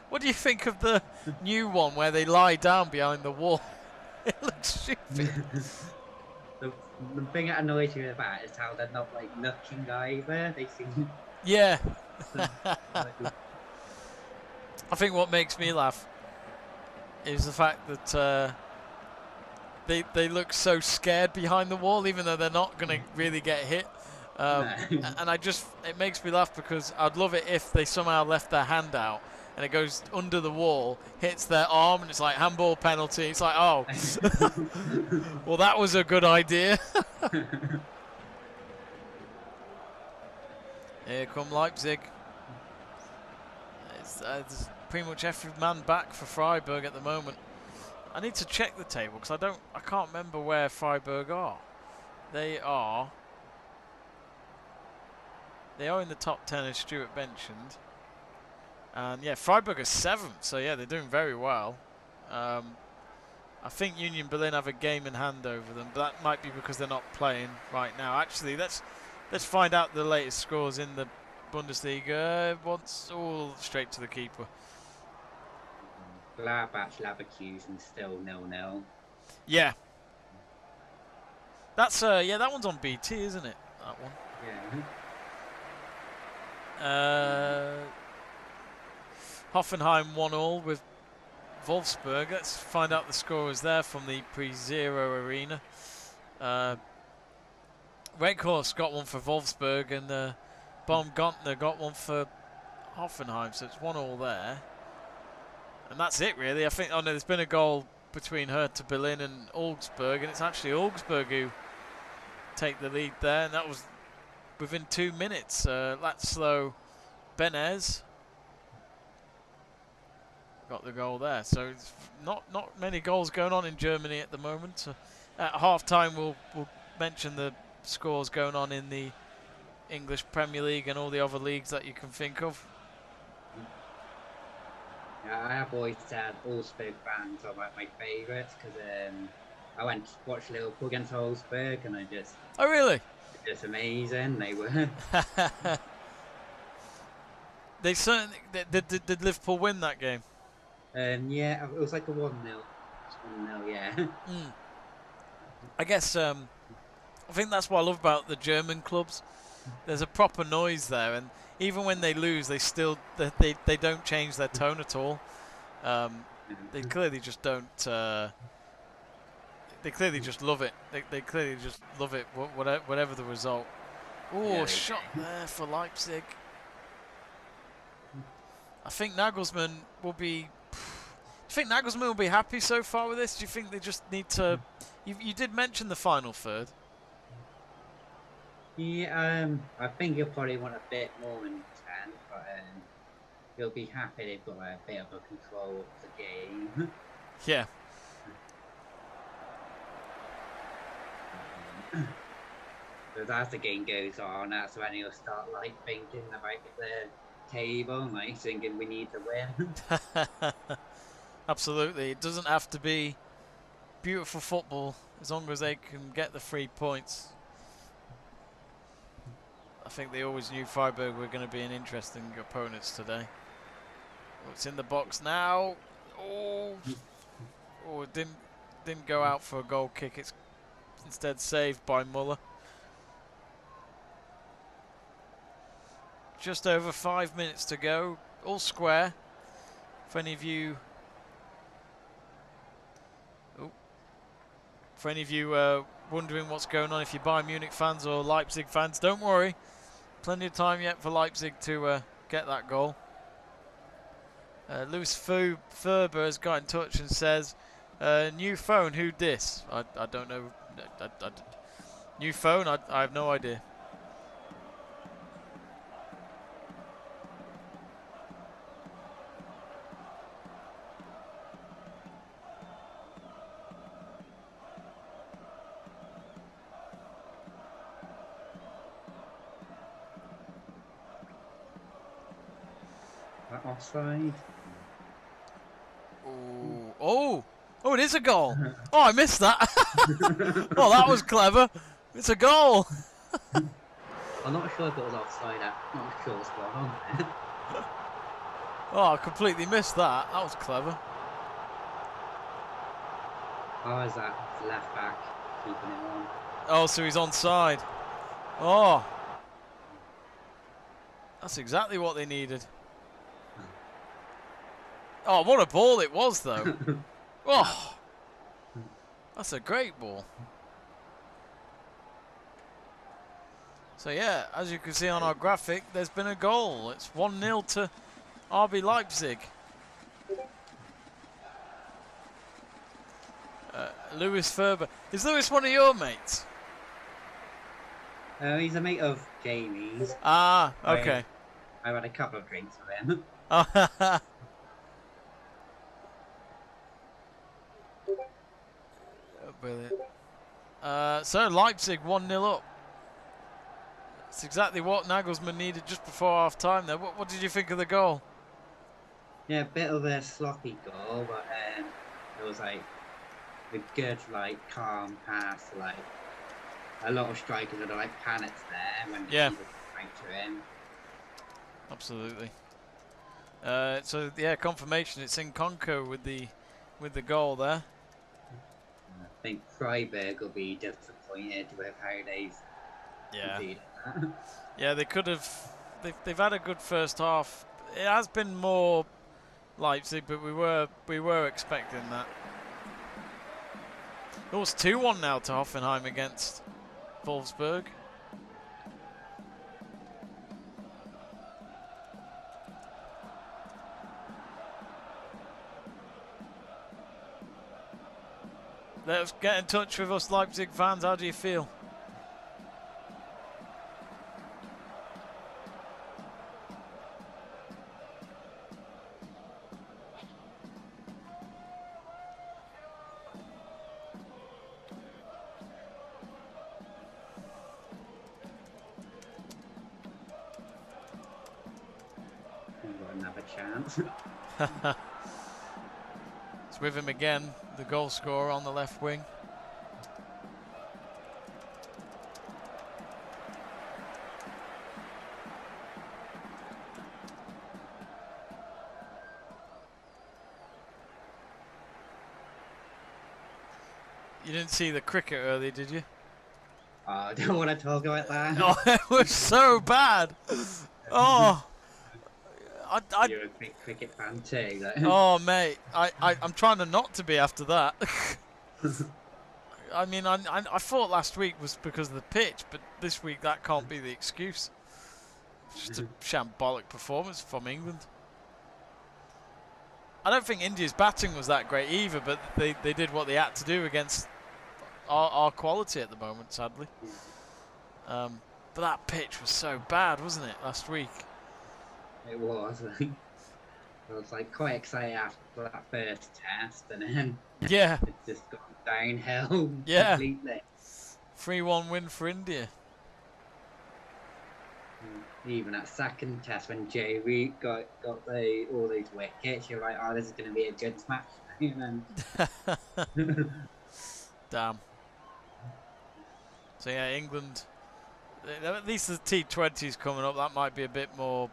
What do you think of the new one where they lie down behind the wall? It looks stupid. The thing that annoys me about it is how they're not like looking either. They seem. Yeah. I think what makes me laugh is the fact that they look so scared behind the wall, even though they're not going to really get hit. And it makes me laugh because I'd love it if they somehow left their hand out and it goes under the wall, hits their arm, and it's like handball penalty. It's like, oh, well, that was a good idea. Here come Leipzig. pretty much every man back for Freiburg at the moment. I need to check the table because I can't remember where Freiburg are. They are in the top 10 as Stuart mentioned. And yeah, Freiburg are 7th, so yeah, they're doing very well. I think Union Berlin have a game in hand over them, but that might be because they're not playing right now. Actually, let's find out the latest scores in the Bundesliga. Once all straight to the keeper. Gladbach, Leverkusen still 0-0. Yeah. That's that one's on BT, isn't it? That one. Yeah. Hoffenheim 1-1 with Wolfsburg. Let's find out the scores there from the Pre-Zero arena. Weghorst got one for Wolfsburg and Baumgartner got one for Hoffenheim, so it's 1-1 there. And that's it really. I think, oh no, there's been a goal between Hertha Berlin and Augsburg, and it's actually Augsburg who take the lead there, and that was within 2 minutes. László Benez got the goal there. So it's not many goals going on in Germany at the moment. At half-time we'll mention the scores going on in the English Premier League and all the other leagues that you can think of. Yeah, I have always said Augsburg fans are like my favourites because I went to watch Liverpool against Augsburg and Oh really? Just amazing. They were. They certainly did Liverpool win that game? Yeah, it was like a 1-0. 1-0, yeah. I guess I think that's what I love about the German clubs. There's a proper noise there, and even when they lose, they still they don't change their tone at all. They clearly just don't. They clearly just love it. They clearly just love it, whatever the result. Oh, Yeah, shot there for Leipzig. I think Nagelsmann will be. Do you think Nagelsmann will be happy so far with this? Do you think they just need to? You did mention the final third. Yeah, I think he'll probably want a bit more in 10, but he'll be happy they've got a bit of a control of the game. Yeah. Because as the game goes on, that's when he'll start like thinking about the table, like thinking we need to win. Absolutely. It doesn't have to be beautiful football as long as they can get the 3 points. I think they always knew Freiburg were going to be an interesting opponents today. Oh, it's in the box now. Oh, it didn't go out for a goal kick. It's instead saved by Müller. Just over 5 minutes to go. All square. For any of you wondering what's going on, if you're Bayern Munich fans or Leipzig fans, don't worry. Plenty of time yet for Leipzig to get that goal. Lewis Ferber has got in touch and says, new phone, who dis? I don't know. New phone, I have no idea. Offside. Oh, it is a goal. Oh, I missed that. Oh, that was clever. It's a goal. I'm not sure if it was offside. I'm not sure what's going on there. Oh, I completely missed that. That was clever. Oh, is that left back keeping it on? Oh, so he's onside. Oh, that's exactly what they needed. Oh, what a ball it was, though. Oh, that's a great ball. So, yeah, as you can see on our graphic, there's been a goal. It's 1-0 to RB Leipzig. Lewis Ferber. Is Lewis one of your mates? He's a mate of Jamie's. Ah, okay. I've had a couple of drinks with him. Oh, brilliant. So Leipzig 1-0 up. It's exactly what Nagelsmann needed just before half time there. What did you think of the goal? Yeah, a bit of a sloppy goal, but it was like a good, like, calm pass. Like, a lot of strikers would have like panicked there when he was right to him. Absolutely. So yeah, confirmation. It's in Conco with the goal there. I think Freiburg will be disappointed with how they've conceded that. Yeah, they could have. They've had a good first half. It has been more Leipzig, but we were expecting that. It was 2-1 now to Hoffenheim against Wolfsburg. Let's get in touch with us Leipzig fans. How do you feel? We've got another chance. It's with him again, the goal scorer on the left wing. You didn't see the cricket early, did you? Oh, I don't want to talk about that. Oh, it was so bad. Oh. You're a big cricket fan too. Like. Oh, mate, I'm trying to not to be after that. I mean, I thought last week was because of the pitch, but this week that can't be the excuse. Just a shambolic performance from England. I don't think India's batting was that great either, but they did what they had to do against our quality at the moment, sadly. But that pitch was so bad, wasn't it, last week? It was. I was like quite excited after that first test, and then it's just gone downhill completely. 3-1 win for India. Even that second test when Jay Reed got all those wickets, you're like, oh, this is going to be a good match. And then... Damn. So yeah, England. At least the T20's coming up. That might be a bit more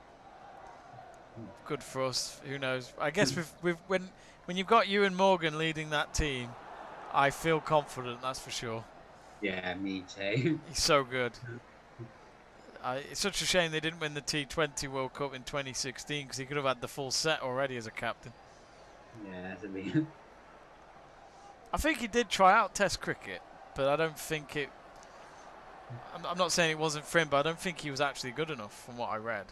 good for us. Who knows? I guess when you've got Ewan Morgan leading that team, I feel confident. That's for sure. Yeah, me too. He's so good. It's such a shame they didn't win the T20 World Cup in 2016 because he could have had the full set already as a captain. Yeah, that's a bit. I think he did try out Test cricket, but I don't think it. I'm not saying it wasn't for him, but I don't think he was actually good enough from what I read.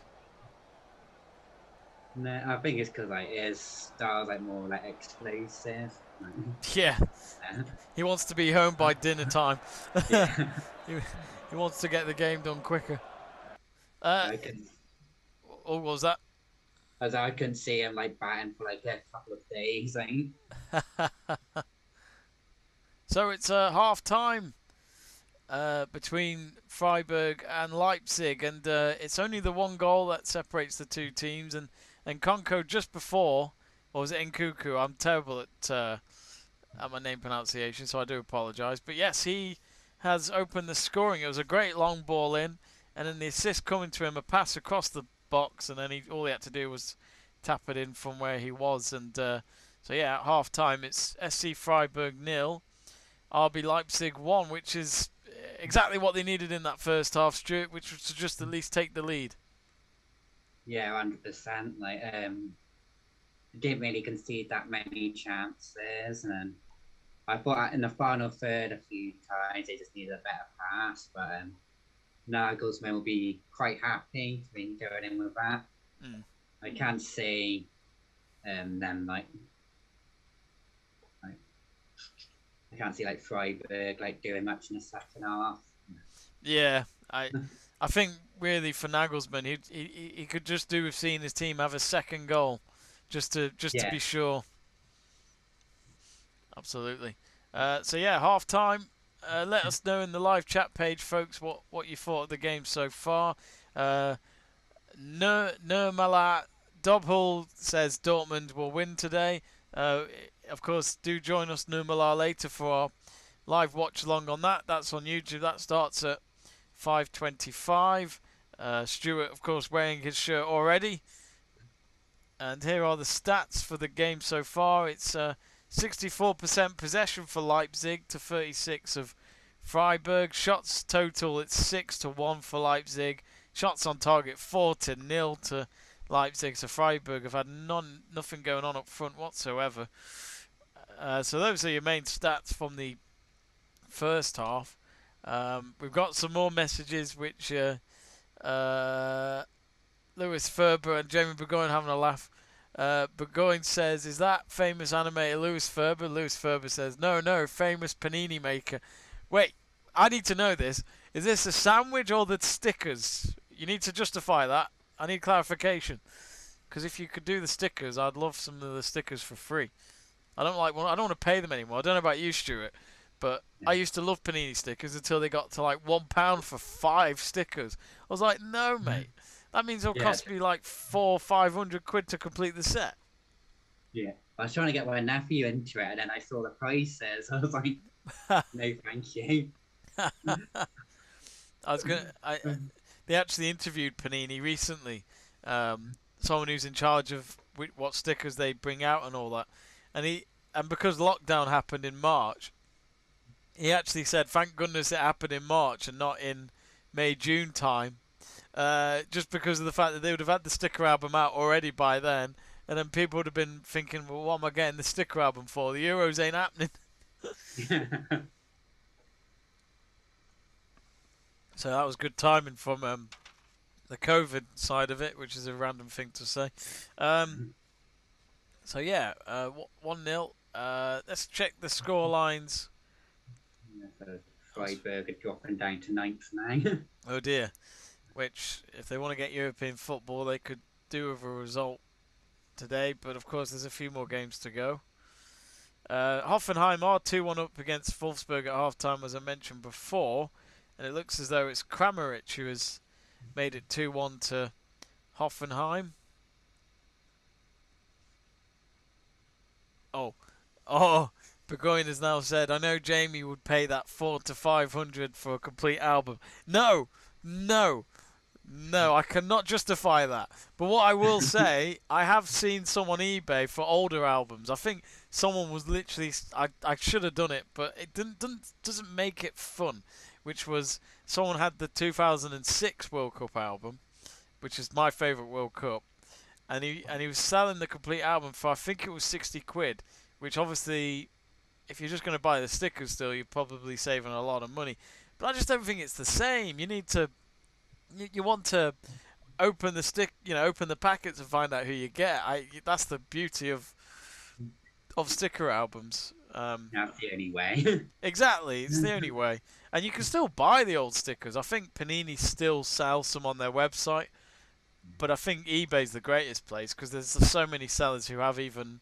No, I think it's because like his style's like more like explosive. Yeah, he wants to be home by dinner time. He wants to get the game done quicker. What was that? As I couldn't see him like batting for like a couple of days. So it's half time between Freiburg and Leipzig, and it's only the one goal that separates the two teams. And Konko just before, or was it Nkuku? I'm terrible at my name pronunciation, so I do apologise. But yes, he has opened the scoring. It was a great long ball in, and then the assist coming to him, a pass across the box, and then all he had to do was tap it in from where he was. And so yeah, at half time it's SC Freiburg 0, RB Leipzig 1, which is exactly what they needed in that first half, Stuart, which was to just at least take the lead. Yeah, 100%. Like, didn't really concede that many chances, and I thought in the final third a few times they just needed a better pass, but Nagelsmann will be quite happy to be going in with that. I can't see them like I can't see like Freiburg like doing much in the second half. Yeah, I think really for Nagelsmann he could just do with seeing his team have a second goal, just to be sure. Absolutely. So yeah, half time. Let us know in the live chat page, folks, what you thought of the game so far. Nurmala Dobhull says Dortmund will win today. Of course, do join us, Nurmala, later for our live watch along on that. That's on YouTube. That starts at 5:25. Stuart, of course, wearing his shirt already. And here are the stats for the game so far. It's 64% possession for Leipzig to 36 of Freiburg. Shots total, it's 6-1 for Leipzig. Shots on target 4-0 to Leipzig. So Freiburg have had nothing going on up front whatsoever. So those are your main stats from the first half. We've got some more messages which Lewis Ferber and Jamie Burgoyne having a laugh. Burgoyne says, is that famous animator Lewis Ferber? Lewis Ferber says, no, famous panini maker. Wait, I need to know this. Is this a sandwich or the stickers? You need to justify that. I need clarification. Because if you could do the stickers, I'd love some of the stickers for free. I don't want to pay them anymore. I don't know about you, Stuart, but I used to love panini stickers until they got to like £1 for 5 stickers. I was like, no, mate. That means it'll cost me like 400-500 quid to complete the set. Yeah, I was trying to get my nephew into it, and then I saw the prices. I was like, no, thank you. They actually interviewed Panini recently. Someone who's in charge of what stickers they bring out and all that, and because lockdown happened in March, he actually said, thank goodness it happened in March and not in May-June time. Just because of the fact that they would have had the sticker album out already by then, and then people would have been thinking, well, what am I getting the sticker album for? The Euros ain't happening. So that was good timing from the COVID side of it, which is a random thing to say. So yeah, 1-0. Let's check the score lines. Freiburg are dropping down to 9th now. Oh dear. Which, if they want to get European football, they could do with a result today. But of course, there's a few more games to go. Hoffenheim are 2-1 up against Wolfsburg at half-time, as I mentioned before. And it looks as though it's Kramaric who has made it 2-1 to Hoffenheim. Oh, Burgoyne has now said, I know Jamie would pay that 400-500 for a complete album. No, I cannot justify that. But what I will say, I have seen some on eBay for older albums. I think someone was literally, I should have done it, but it doesn't make it fun. Which was, someone had the 2006 World Cup album, which is my favourite World Cup, and he was selling the complete album for, I think it was 60 quid, which obviously, if you're just going to buy the stickers still, you're probably saving a lot of money. But I just don't think it's the same. You need to, you want to open the open the packets and find out who you get. That's the beauty of sticker albums. That's the only way. Exactly, it's the only way. And you can still buy the old stickers. I think Panini still sells some on their website, but I think eBay's the greatest place because there's so many sellers who have even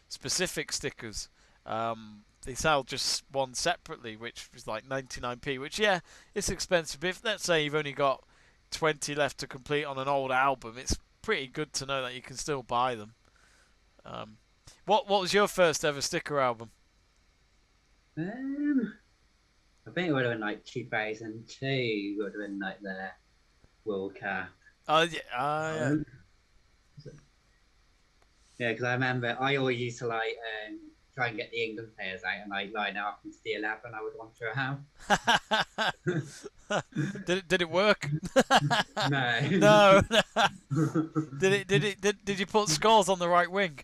specific stickers. They sell just one separately, which is like 99p, which, yeah, it's expensive. But if, let's say, you've only got 20 left to complete on an old album, it's pretty good to know that you can still buy them. What was your first ever sticker album? I think it would have been like 2002, would have been like the World Cup. Oh, yeah. Yeah, because I remember I always used to like try and get the England players out and like line up and steal up, and I would want to have. Did it work? No. No. Did you put Scholes on the right wing?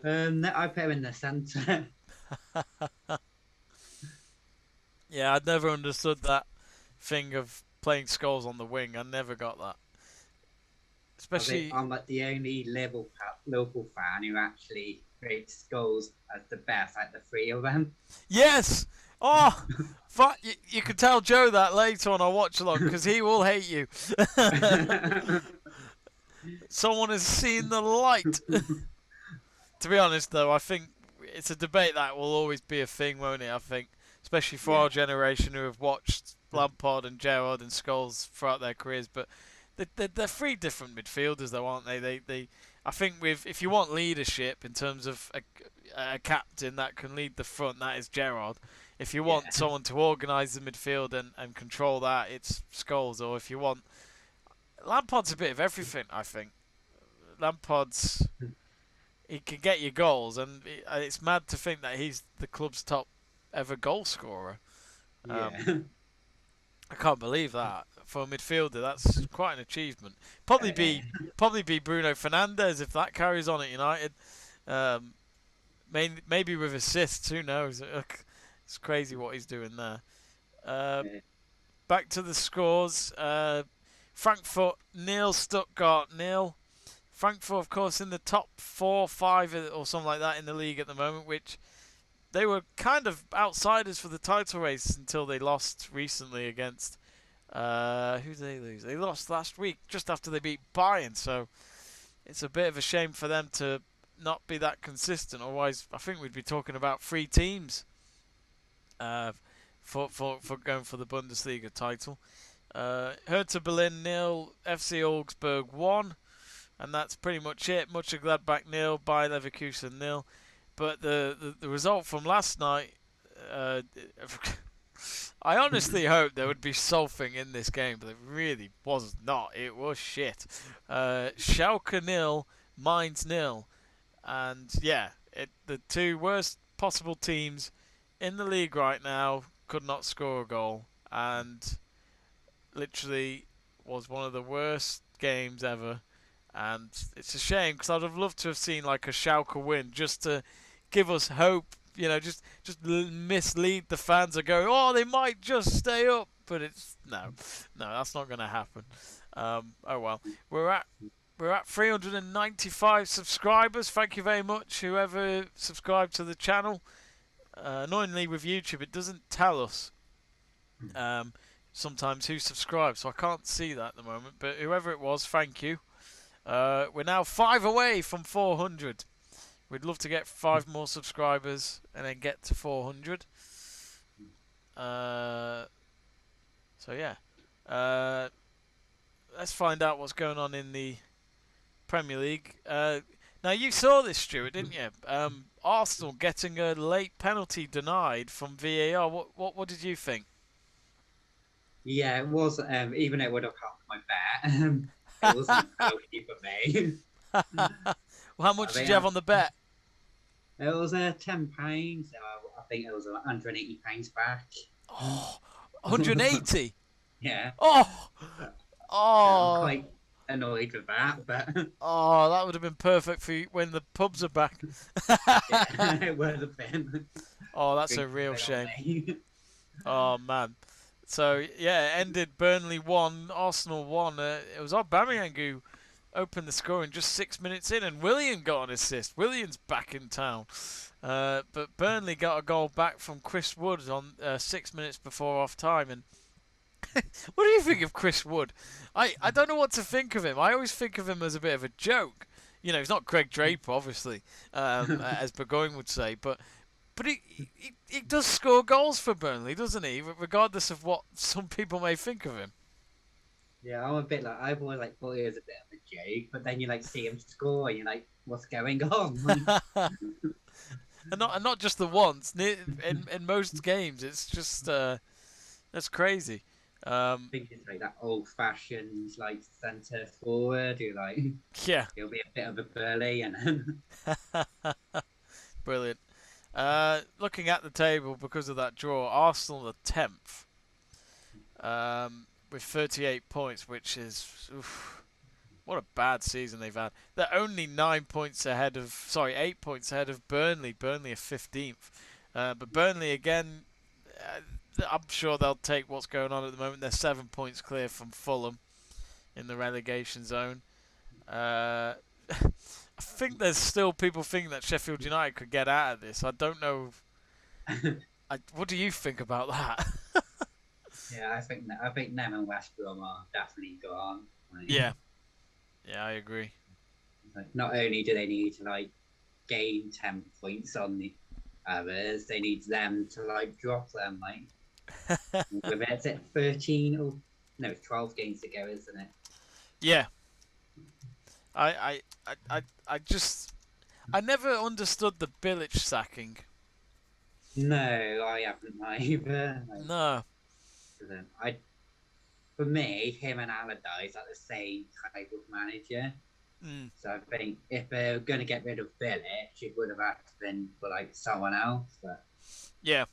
No, I put him in the centre. Yeah, I'd never understood that thing of playing Scholes on the wing. I never got that. Especially, I'm like the only local fan who actually rates Scholes as the best out of the three of them. Yes! Oh, fuck! You can tell Joe that later on our watch along because he will hate you. Someone has seen the light. To be honest, though, I think it's a debate that will always be a thing, won't it? I think, especially for Yeah. our generation who have watched Lampard and Gerrard and Scholes throughout their careers. But they're three different midfielders, though, aren't they? I think if you want leadership in terms of a captain that can lead the front, that is Gerrard. If you want Yeah. someone to organise the midfield and control that, it's Scholes. Or if you want Lampard's a bit of everything, I think. Lampard's he can get you goals, and it's mad to think that he's the club's top ever goal scorer. Yeah. I can't believe that for a midfielder. That's quite an achievement. Probably be Bruno Fernandes if that carries on at United. Maybe with assists. Who knows? It's crazy what he's doing there. Back to the scores. Frankfurt 0, Stuttgart 0. Frankfurt, of course, in the top 4, 5 or something like that in the league at the moment, which they were kind of outsiders for the title race until they lost recently against... who did they lose? They lost last week, just after they beat Bayern, so it's a bit of a shame for them to not be that consistent. Otherwise, I think we'd be talking about 3 teams for going for the Bundesliga title. Hertha Berlin 0, FC Augsburg 1. And that's pretty much it. Mönchengladbach 0, Bayer Leverkusen 0. But the result from last night, I honestly hoped there would be something in this game, but it really was not. It was shit. Schalke 0, Mainz 0. And yeah, the 2 worst possible teams in the league right now could not score a goal. And literally was one of the worst games ever. And it's a shame because I'd have loved to have seen like a Schalke win just to give us hope, just mislead the fans and go, oh, they might just stay up, but it's no, that's not going to happen. Oh well, we're at 395 subscribers. Thank you very much, whoever subscribed to the channel. Annoyingly, with YouTube, it doesn't tell us sometimes who subscribed, so I can't see that at the moment. But whoever it was, thank you. We're now 5 away from 400. We'd love to get 5 more subscribers and then get to 400. So yeah, let's find out what's going on in the Premier League. Now you saw this, Stuart, didn't you? Arsenal getting a late penalty denied from VAR. What did you think? Yeah, it was. Even it would have helped my bet. It wasn't healthy for me. Well, how much did you have on the bet? It was £10. I think it was £180 back. Oh, 180? Yeah. Oh! I'm quite annoyed with that, but... Oh, that would have been perfect for you when the pubs are back. Yeah, it would have been. Oh, that's a real shame. Oh, man. So, yeah, it ended Burnley 1, Arsenal 1. It was Aubameyang who opened the score in just 6 minutes in, and Willian got an assist. Willian's back in town. But Burnley got a goal back from Chris Wood on 6 minutes before half-time. And what do you think of Chris Wood? I don't know what to think of him. I always think of him as a bit of a joke. He's not Greg Draper, obviously, as Burgoyne would say, but he does score goals for Burnley, doesn't he? Regardless of what some people may think of him. Yeah, I'm a bit like, I've always thought he was a bit of a joke, but then you see him score and you're like, what's going on? and not just the once. In most games, it's just that's crazy. I think it's like that old-fashioned centre forward who yeah, he'll be a bit of a burly and brilliant. Looking at the table because of that draw, Arsenal are 10th with 38 points, which is what a bad season they've had. They're only 8 points ahead of Burnley. Burnley are 15th, but Burnley again. I'm sure they'll take what's going on at the moment. They're 7 points clear from Fulham in the relegation zone. I think there's still people thinking that Sheffield United could get out of this. I don't know. What do you think about that? Yeah, I think them and West Brom are definitely gone. Yeah, I agree. Not only do they need to gain 10 points on others. They need them to like drop them with it. Is it 13 or no, 12 games to go, isn't it? Yeah, I just I never understood the Bilic sacking. No, I haven't either. No. I for me, him and Allardyce are the same type of manager. Mm. So I think if they're going to get rid of Bilic, it would have had to been for like someone else. But Yeah.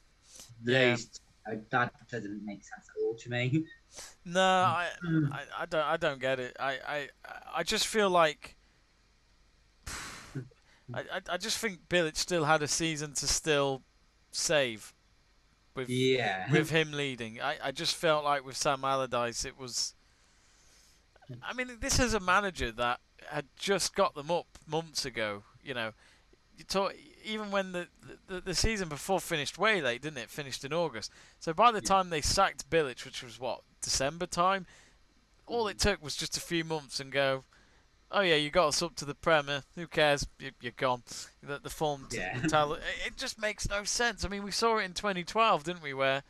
those that doesn't make sense at all to me. No, I don't get it. I just feel like I just think Bilic still had a season to still save with Yeah, with him leading. I just felt like with Sam Allardyce it was. I mean, this is a manager that had just got them up months ago. You know, you talk even when the season before finished way late, didn't it? Finished in August. So by the time they sacked Bilic, which was what, December time, all it took was just a few months and go, oh yeah, you got us up to the Premier. Who cares? You're gone. The form, yeah, talent. It just makes no sense. I mean, we saw it in 2012, didn't we? Where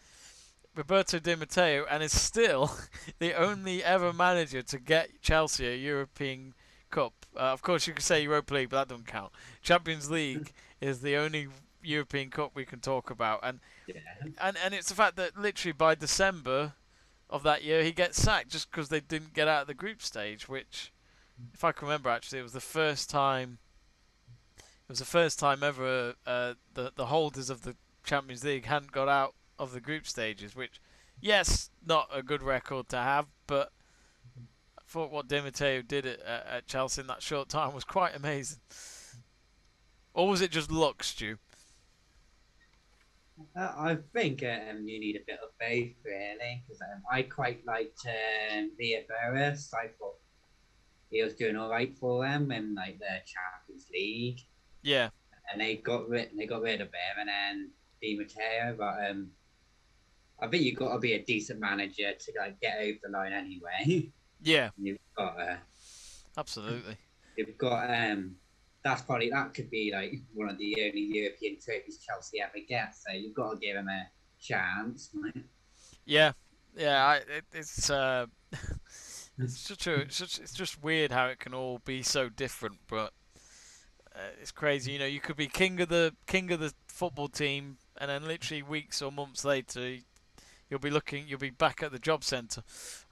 Roberto Di Matteo and is still the only ever manager to get Chelsea a European Cup. Of course, you could say Europa League, but that doesn't count. Champions League is the only European Cup we can talk about, and yeah, and it's the fact that literally by December of that year he gets sacked just because they didn't get out of the group stage, which, if I can remember, actually, it was the first time. It was the first time ever the holders of the Champions League hadn't got out of the group stages, which, yes, not a good record to have, but I thought what Di Matteo did at Chelsea in that short time was quite amazing. Or was it just luck, Stu? I think you need a bit of faith really, because I quite liked Via Veras. I thought he was doing all right for them in like the Champions League, Yeah, and they got rid of him, and then Di Matteo. But I think you've got to be a decent manager to like get over the line anyway. yeah, You've got absolutely. you've got that could be like one of the only European trophies Chelsea ever gets. So you've got to give him a chance. Yeah, yeah. It's it's such a it's just weird how it can all be so different, but it's crazy. You know, you could be king of the football team, and then literally weeks or months later, you'll be back at the job centre.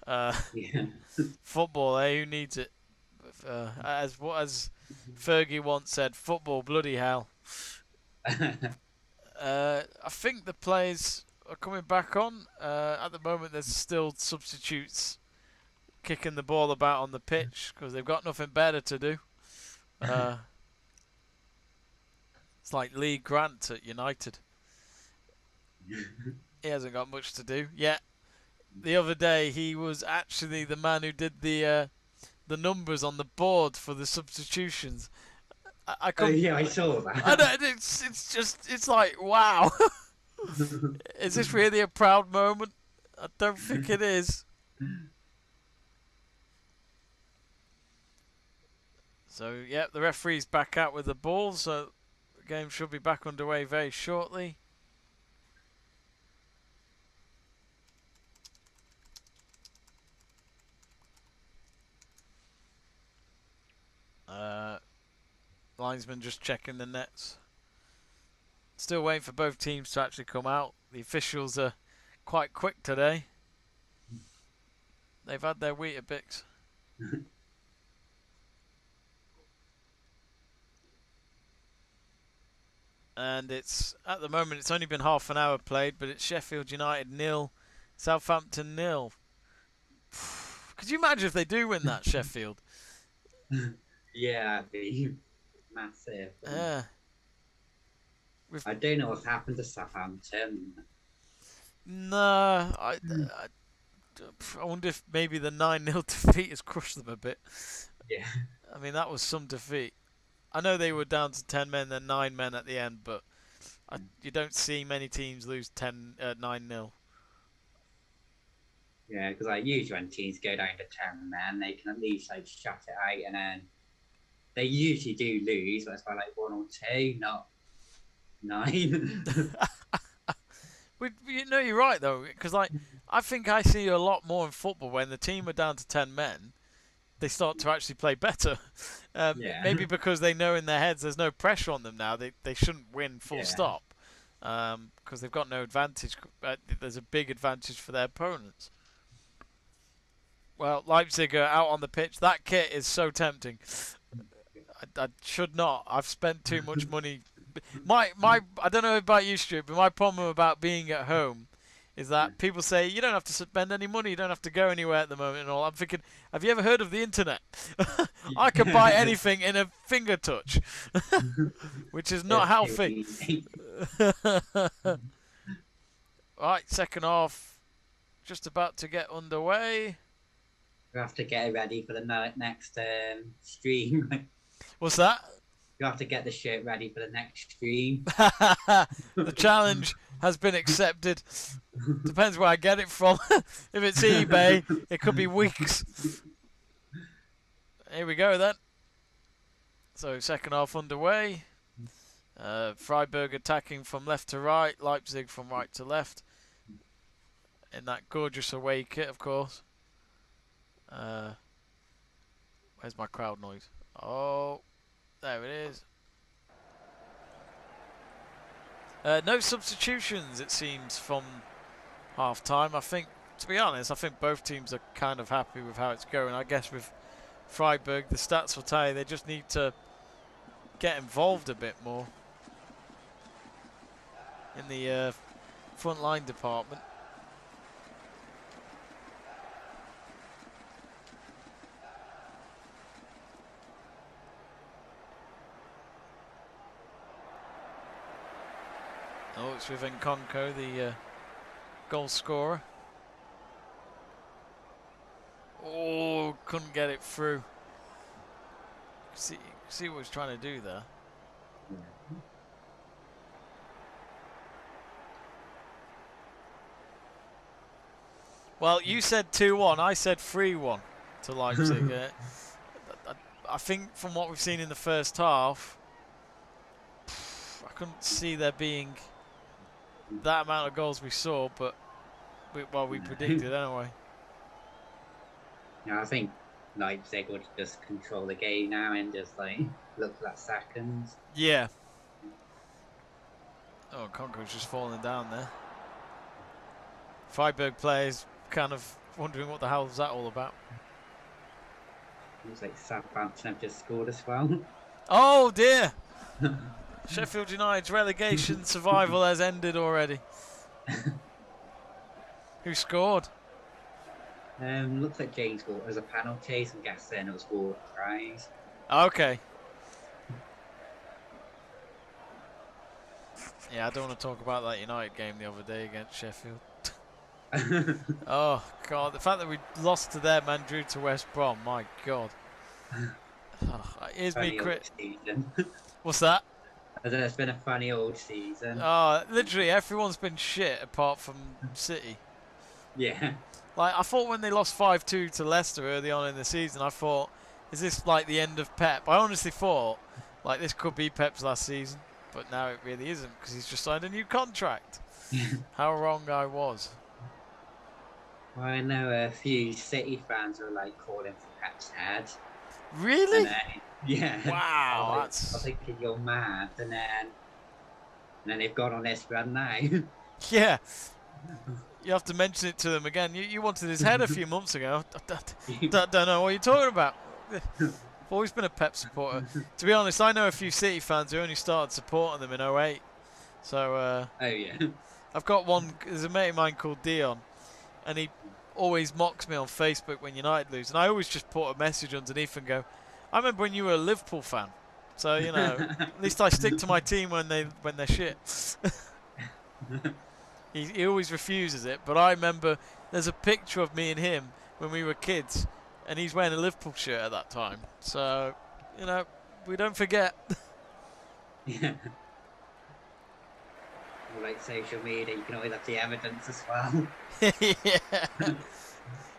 Yeah. Football, eh? Who needs it? As Fergie once said, football, bloody hell. I think the players are coming back on. At the moment, there's still substitutes kicking the ball about on the pitch because they've got nothing better to do. It's like Lee Grant at United. He hasn't got much to do yet. The other day, he was actually the man who did the numbers on the board for the substitutions. I couldn't. Yeah, I saw that. I don't, it's like, wow. Is this really a proud moment? I don't think it is. So yeah, the referee's back out with the ball, so the game should be back underway very shortly. Linesman just checking the nets. Still waiting for both teams to actually come out. The officials are quite quick today. They've had their Weetabix. And it's at the moment it's only been half an hour played, but it's Sheffield United 0, Southampton 0. Could you imagine if they do win that, Sheffield? Yeah, it'd be massive. Yeah. I don't know what's happened to Southampton. No, I wonder if maybe the 9-0 defeat has crushed them a bit. Yeah. I mean, that was some defeat. I know they were down to 10 men, then 9 men at the end, but you don't see many teams lose 9-0. Yeah, because like usually when teams go down to 10 men, they can at least like shut it out, and then they usually do lose, but it's by like 1 or 2, not 9. You know, you're right though, because like I think I see a lot more in football when the team are down to 10 men, they start to actually play better. Yeah. Maybe because they know in their heads there's no pressure on them now. They shouldn't win full Yeah. stop because they've got no advantage. There's a big advantage for their opponents. Well, Leipzig are out on the pitch. That kit is so tempting. I should not. I've spent too much money. My I don't know about you, Stuart, but my problem about being at home is that people say you don't have to spend any money, you don't have to go anywhere at the moment and all. I'm thinking, have you ever heard of the internet? I can buy anything in a finger touch, which is not healthy. Right, second half just about to get underway. You have to get ready for the next stream. What's that? You have to get the shirt ready for the next stream. The challenge has been accepted. Depends where I get it from. If it's eBay, it could be weeks. Here we go then. So second half underway. Freiburg attacking from left to right, Leipzig from right to left. In that gorgeous away kit, of course. Where's my crowd noise? Oh, there it is. No substitutions, it seems, from half time. I think, to be honest, I think both teams are kind of happy with how it's going. I guess with Freiburg, the stats will tell you they just need to get involved a bit more in the front line department. Oh, it's with Nkonko, the goal scorer. Oh, couldn't get it through. See what he's trying to do there. Well, you said 2-1, I said 3-1 to Leipzig. I think from what we've seen in the first half, I couldn't see there being that amount of goals we saw, but we predicted anyway. Yeah, I think Leipzig would just control the game now and just like look for that second. Yeah. Oh, Conco's just falling down there. Freiburg players kind of wondering what the hell is that all about. Looks like Southampton have just scored as well. Oh dear! Sheffield United's relegation survival has ended already. Who scored? Looks like James Ward. There's a penalty, so I'm guessing it was Ward prize. Okay. Yeah, I don't want to talk about that United game the other day against Sheffield. Oh God, the fact that we lost to them and drew to West Brom, my God. Oh, here's me What's that? It's been a funny old season. Oh, literally everyone's been shit apart from City. Yeah. Like, I thought when they lost 5-2 to Leicester early on in the season, I thought, is this like the end of Pep? I honestly thought, like, this could be Pep's last season, but now it really isn't because he's just signed a new contract. How wrong I was. Well, I know a few City fans are like calling for Pep's head. Really? Yeah. Wow, I was thinking you're mad, and then they've gone on this run now. Yeah. You have to mention it to them again. You wanted his head a few months ago. Don't know what you're talking about. I've always been a Pep supporter. To be honest, I know a few City fans who only started supporting them in 2008. So, oh yeah. I've got one, there's a mate of mine called Dion, and he always mocks me on Facebook when United lose. And I always just put a message underneath and go, I remember when you were a Liverpool fan. So, you know, at least I stick to my team when they're shit. He always refuses it, but I remember there's a picture of me and him when we were kids, and he's wearing a Liverpool shirt at that time. So, you know, we don't forget. Yeah. Like social media, you can always have the evidence as well. Yeah.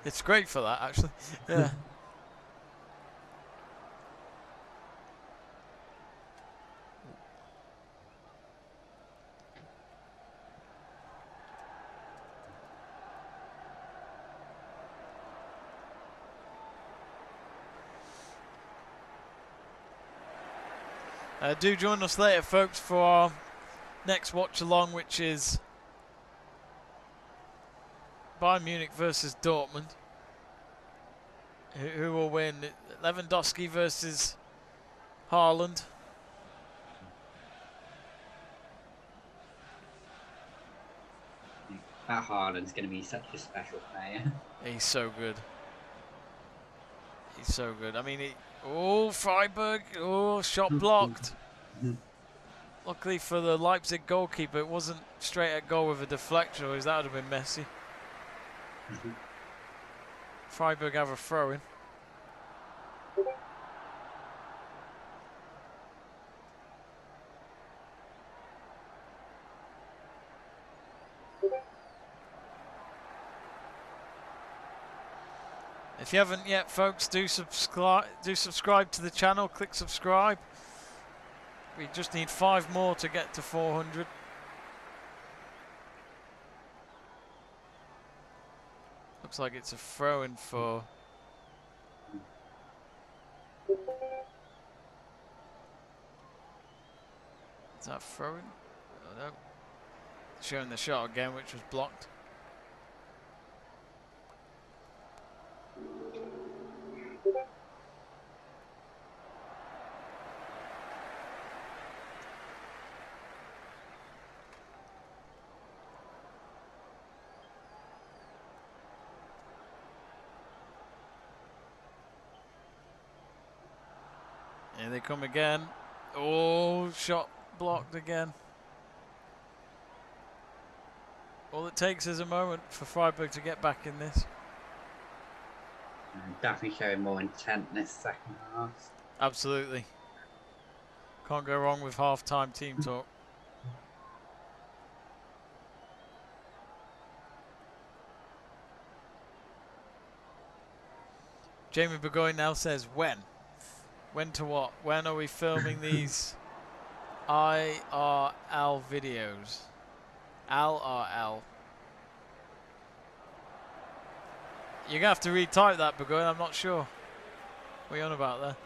It's great for that, actually. Yeah. Do join us later, folks, for our next watch along, which is Bayern Munich versus Dortmund. Who will win? Lewandowski versus Haaland. That Haaland's going to be such a special player. He's so good. He's so good. I mean, oh, Freiburg. Oh, shot blocked. Luckily for the Leipzig goalkeeper, it wasn't straight at goal with a deflection, or that would have been messy. Freiburg have a throw in. If you haven't yet, folks, do subscribe to the channel. Click subscribe. We just need 5 more to get to 400. Looks like it's a throw-in for... Is that throw-in? Oh, no. Showing the shot again, which was blocked. Here they come again. Oh, shot blocked again. All it takes is a moment for Freiburg to get back in this. Definitely showing more intent this second half. Absolutely. Can't go wrong with half-time team talk. Jamie Burgoyne now says when. When to what? When are we filming these IRL videos? LRL. You're going to have to retype that, Burgoyne. I'm not sure. What are you on about there?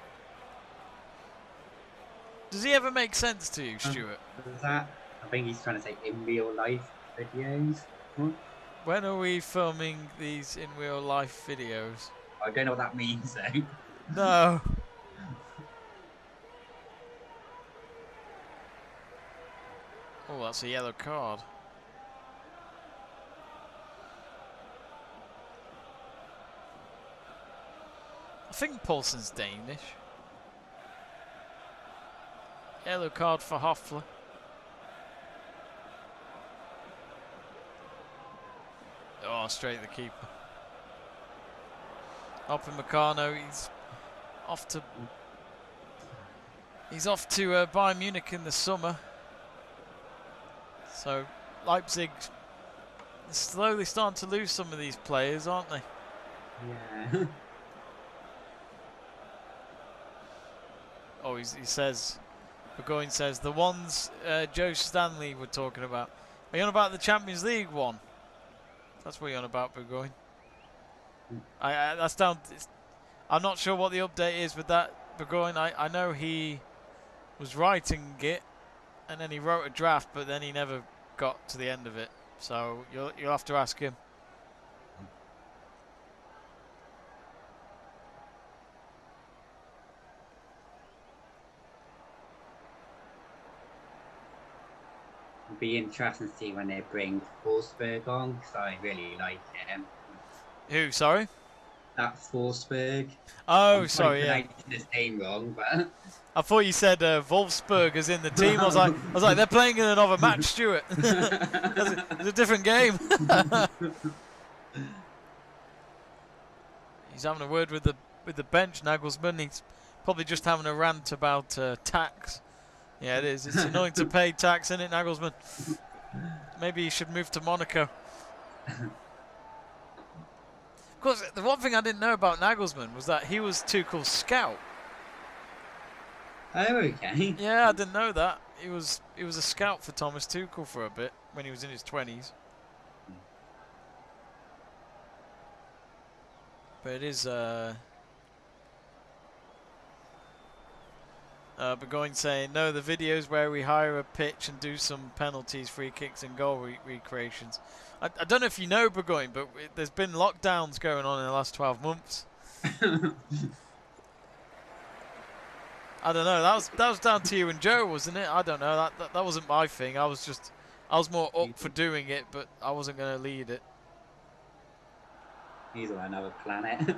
Does he ever make sense to you, Stuart? Is that? I think he's trying to say in real life videos. Huh? When are we filming these in real life videos? I don't know what that means though. No. Oh, that's a yellow card. I think Paulson's Danish. Yellow card for Höfler. Oh, straight at the keeper. Up in Meccano, he's off to Bayern Munich in the summer. So Leipzig are slowly starting to lose some of these players, aren't they? Yeah. Oh, he says, Burgoyne says, the ones Joe Stanley were talking about. Are you on about the Champions League one? That's what you're on about, Burgoyne. That's down. I'm not sure what the update is with that, Burgoyne. I know he was writing it, and then he wrote a draft, but then he never got to the end of it. So you'll have to ask him. It'll be interesting to see when they bring Forsberg on, because I really like him. Who? Sorry. That Forsberg. Oh, sorry. Yeah. pronouncing his name wrong, but I thought you said Wolfsburg is in the team. I was like, they're playing in another match, Stuart. It's a different game. He's having a word with the bench, Nagelsmann. He's probably just having a rant about tax. Yeah, it is. It's annoying to pay tax, isn't it, Nagelsmann? Maybe he should move to Monaco. Of course, the one thing I didn't know about Nagelsmann was that he was Tuchel's scout. oh, okay. Yeah, I didn't know that. He was a scout for Thomas Tuchel for a bit when he was in his 20s. But it is Burgoyne saying, no, the videos where we hire a pitch and do some penalties, free kicks and goal recreations. I don't know if you know, Burgoyne, but there's been lockdowns going on in the last 12 months. I don't know. That was down to you and Joe, wasn't it? I don't know. That wasn't my thing. I was more up for doing it, but I wasn't going to lead it. He's on another planet.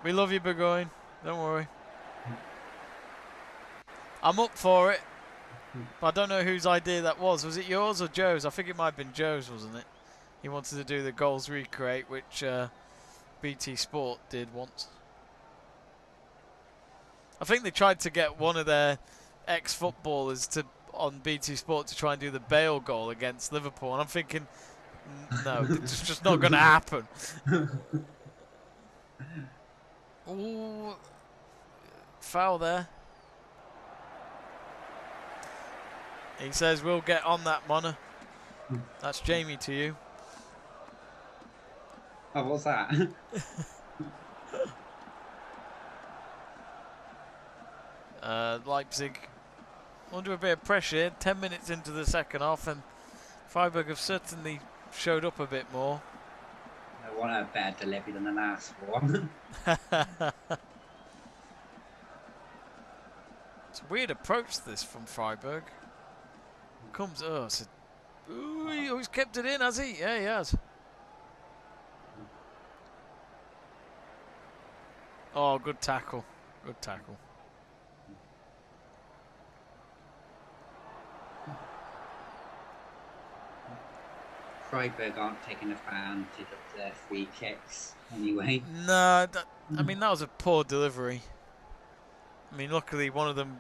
We love you, Burgoyne. Don't worry. I'm up for it. But I don't know whose idea that was. Was it yours or Joe's? I think it might have been Joe's, wasn't it? He wanted to do the goals recreate, which BT Sport did once. I think they tried to get one of their ex-footballers on BT Sport to try and do the Bale goal against Liverpool. And I'm thinking, no, it's just not going to happen. Ooh, foul there. He says we'll get on that, Mona. That's Jamie to you. Oh, what's that? Leipzig under a bit of pressure. 10 minutes into the second half, and Freiburg have certainly showed up a bit more. I want a better delivery than the last one. It's a weird approach, this, from Freiburg. Comes, ooh, he's kept it in, has he? Yeah, he has. Oh, good tackle. Good tackle. Freiburg aren't taking advantage of their free kicks anyway. No, I mean, that was a poor delivery. I mean, luckily one of them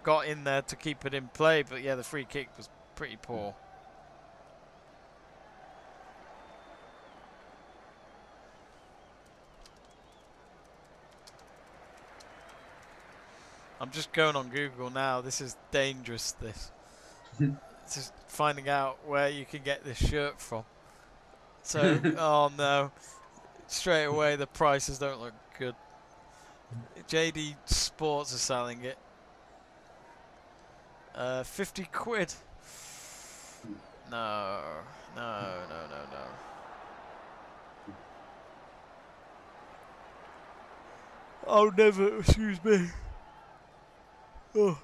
got in there to keep it in play, but yeah, the free kick was pretty poor. I'm just going on Google now. This is dangerous, this. Just finding out where you can get this shirt from. So, oh no. Straight away, the prices don't look good. JD Sports are selling it. 50 quid. No. Oh, never, excuse me. Oh.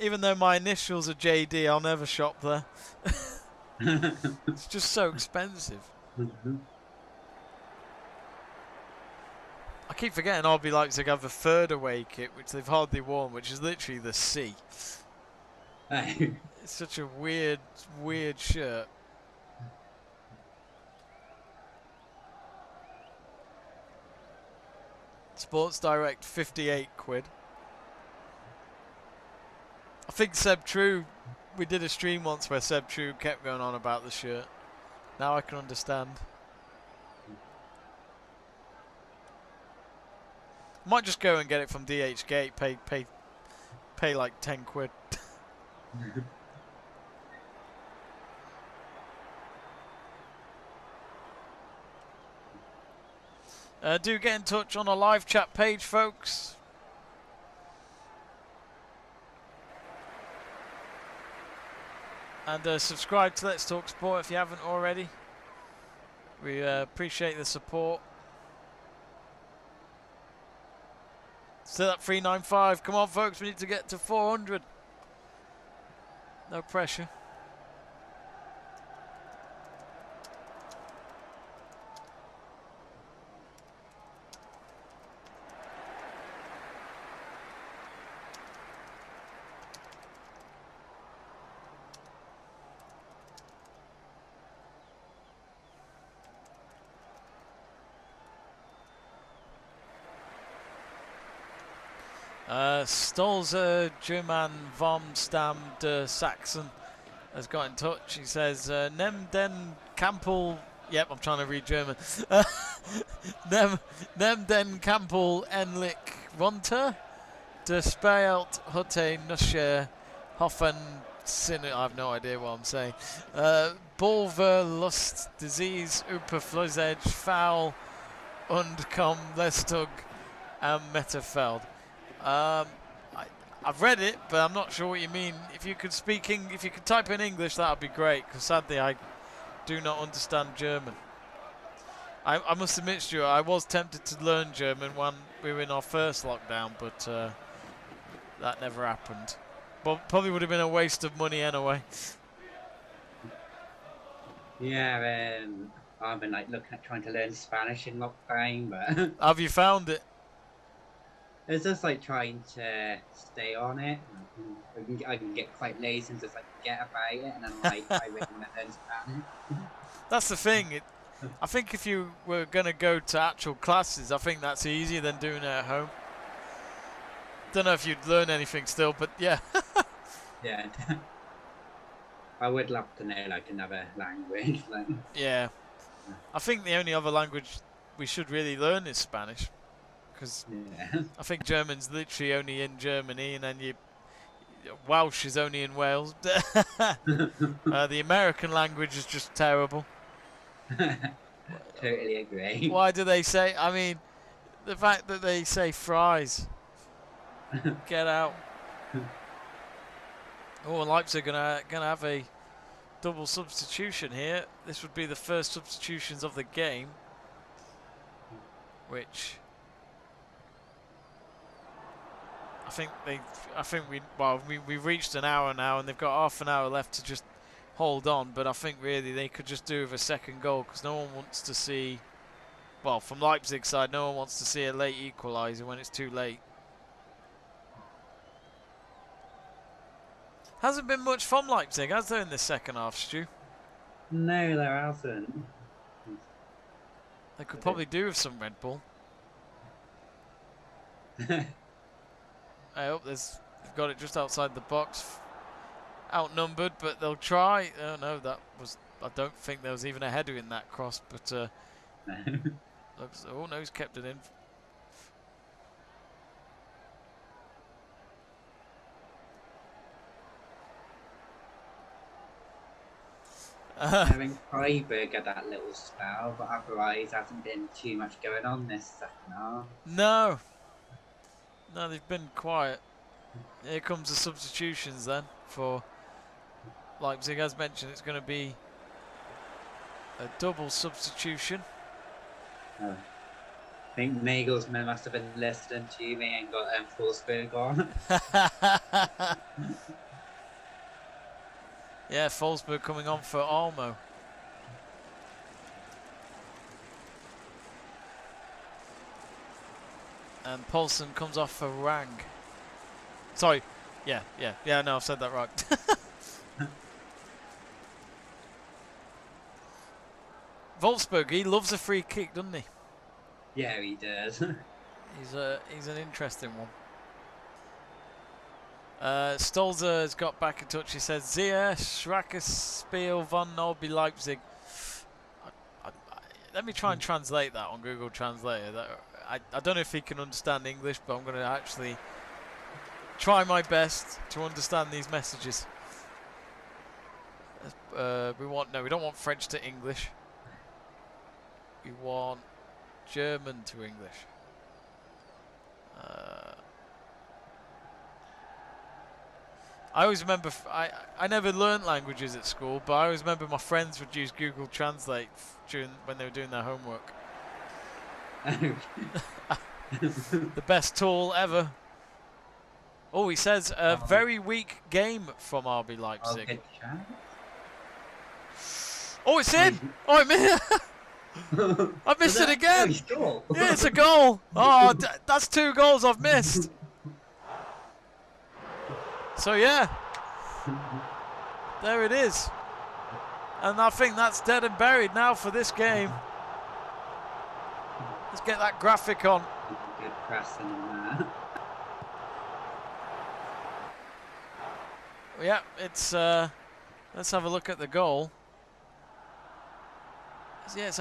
Even though my initials are JD, I'll never shop there. It's just so expensive. I keep forgetting RB Leipzig have a third away kit, which they've hardly worn, which is literally the C. It's such a weird shirt. Sports Direct, 58 quid. I think Seb True, we did a stream once where Seb True kept going on about the shirt. Now I can understand. Might just go and get it from DH Gate, pay like 10 quid. Do get in touch on our live chat page, folks. And subscribe to Let's Talk Sport if you haven't already. We appreciate the support. Still at 395. Come on, folks. We need to get to 400. No pressure. Stolzer German vom Stam de Saxon has got in touch. He says, Nem den Kampel. Yep, I'm trying to read German. Nem den Kampel enlik runter. De speelt heute Nusche Hoffen I have no idea what I'm saying. Bulver, Lust, Disease, Überflüssig, Foul, und Komm, Lestug, and Metafeld. I've read it, but I'm not sure what you mean. If you could if you could type in English, that would be great, because sadly I do not understand German. I must admit, Stuart, I was tempted to learn German when we were in our first lockdown, but that never happened. But probably would have been a waste of money anyway. Yeah, I've been like looking at trying to learn Spanish in lockdown, but Have you found it? it's just like trying to stay on it. I can get quite lazy and just like forget about it, and then like I really want to learn Spanish. That's the thing. I think if you were going to go to actual classes, I think that's easier than doing it at home. Don't know if you'd learn anything still, but yeah. Yeah. I would love to know like another language. Like. Yeah. I think the only other language we should really learn is Spanish. Because I think German's literally only in Germany, and then Welsh is only in Wales. The American language is just terrible. Totally agree. Why do they say? I mean, the fact that they say fries. Get out. Oh, and Leipzig gonna have a double substitution here. This would be the first substitutions of the game, which we've reached an hour now, and they've got half an hour left to just hold on, but I think really they could just do with a second goal, because no one wants to see, well, from Leipzig's side, no one wants to see a late equaliser when it's too late. Hasn't been much from Leipzig, has there, in the second half, Stu? No, there hasn't. They could probably do with some Red Bull. I hope they've got it just outside the box. Outnumbered, but they'll try. Oh no, I don't think there was even a header in that cross, but looks, oh no, he's kept it in. I think Freiburg had that little spell, but otherwise hasn't been too much going on this second half. No, they've been quiet. Here comes the substitutions then for Leipzig. As mentioned, it's going to be a double substitution. I think Nagelsmann must have been listening to me and got Forsberg on. Yeah, Forsberg coming on for Almo. And Paulsen comes off for Rang. Sorry. Yeah, no, I've said that right. Wolfsburg, he loves a free kick, doesn't he? Yeah, he does. He's an interesting one. Stolzer has got back in touch. He says, Zia, Schrakenspiel von Norby Leipzig. Let me try and translate that on Google Translator. I don't know if he can understand English, but I'm going to actually try my best to understand these messages. We don't want French to English. We want German to English. I always remember, I never learnt languages at school, but I always remember my friends would use Google Translate when they were doing their homework. The best tool ever. Oh, he says, a very weak game from RB Leipzig. Oh, it's in! Oh, I missed it again! Yeah, it's a goal! Oh, that's 2 goals I've missed! So yeah, there it is. And I think that's dead and buried now for this game. Let's get that graphic on. Good pressing in there. Yeah, it's let's have a look at the goal. Yeah, it's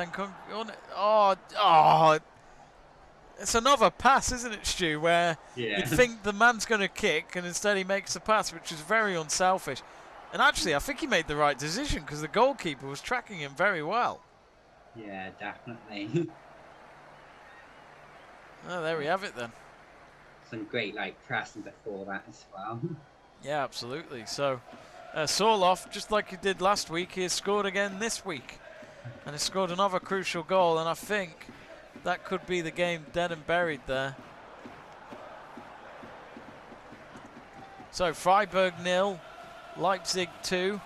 it's another pass, isn't it, Stu, where you'd think the man's going to kick and instead he makes a pass, which is very unselfish. And actually, I think he made the right decision because the goalkeeper was tracking him very well. Yeah, definitely. Oh, there we have it then. Some great pressing before that as well. Yeah, absolutely. So, Sorloth, just like he did last week, he has scored again this week. And he scored another crucial goal, and I think that could be the game dead and buried there. So, Freiburg 0, Leipzig 2.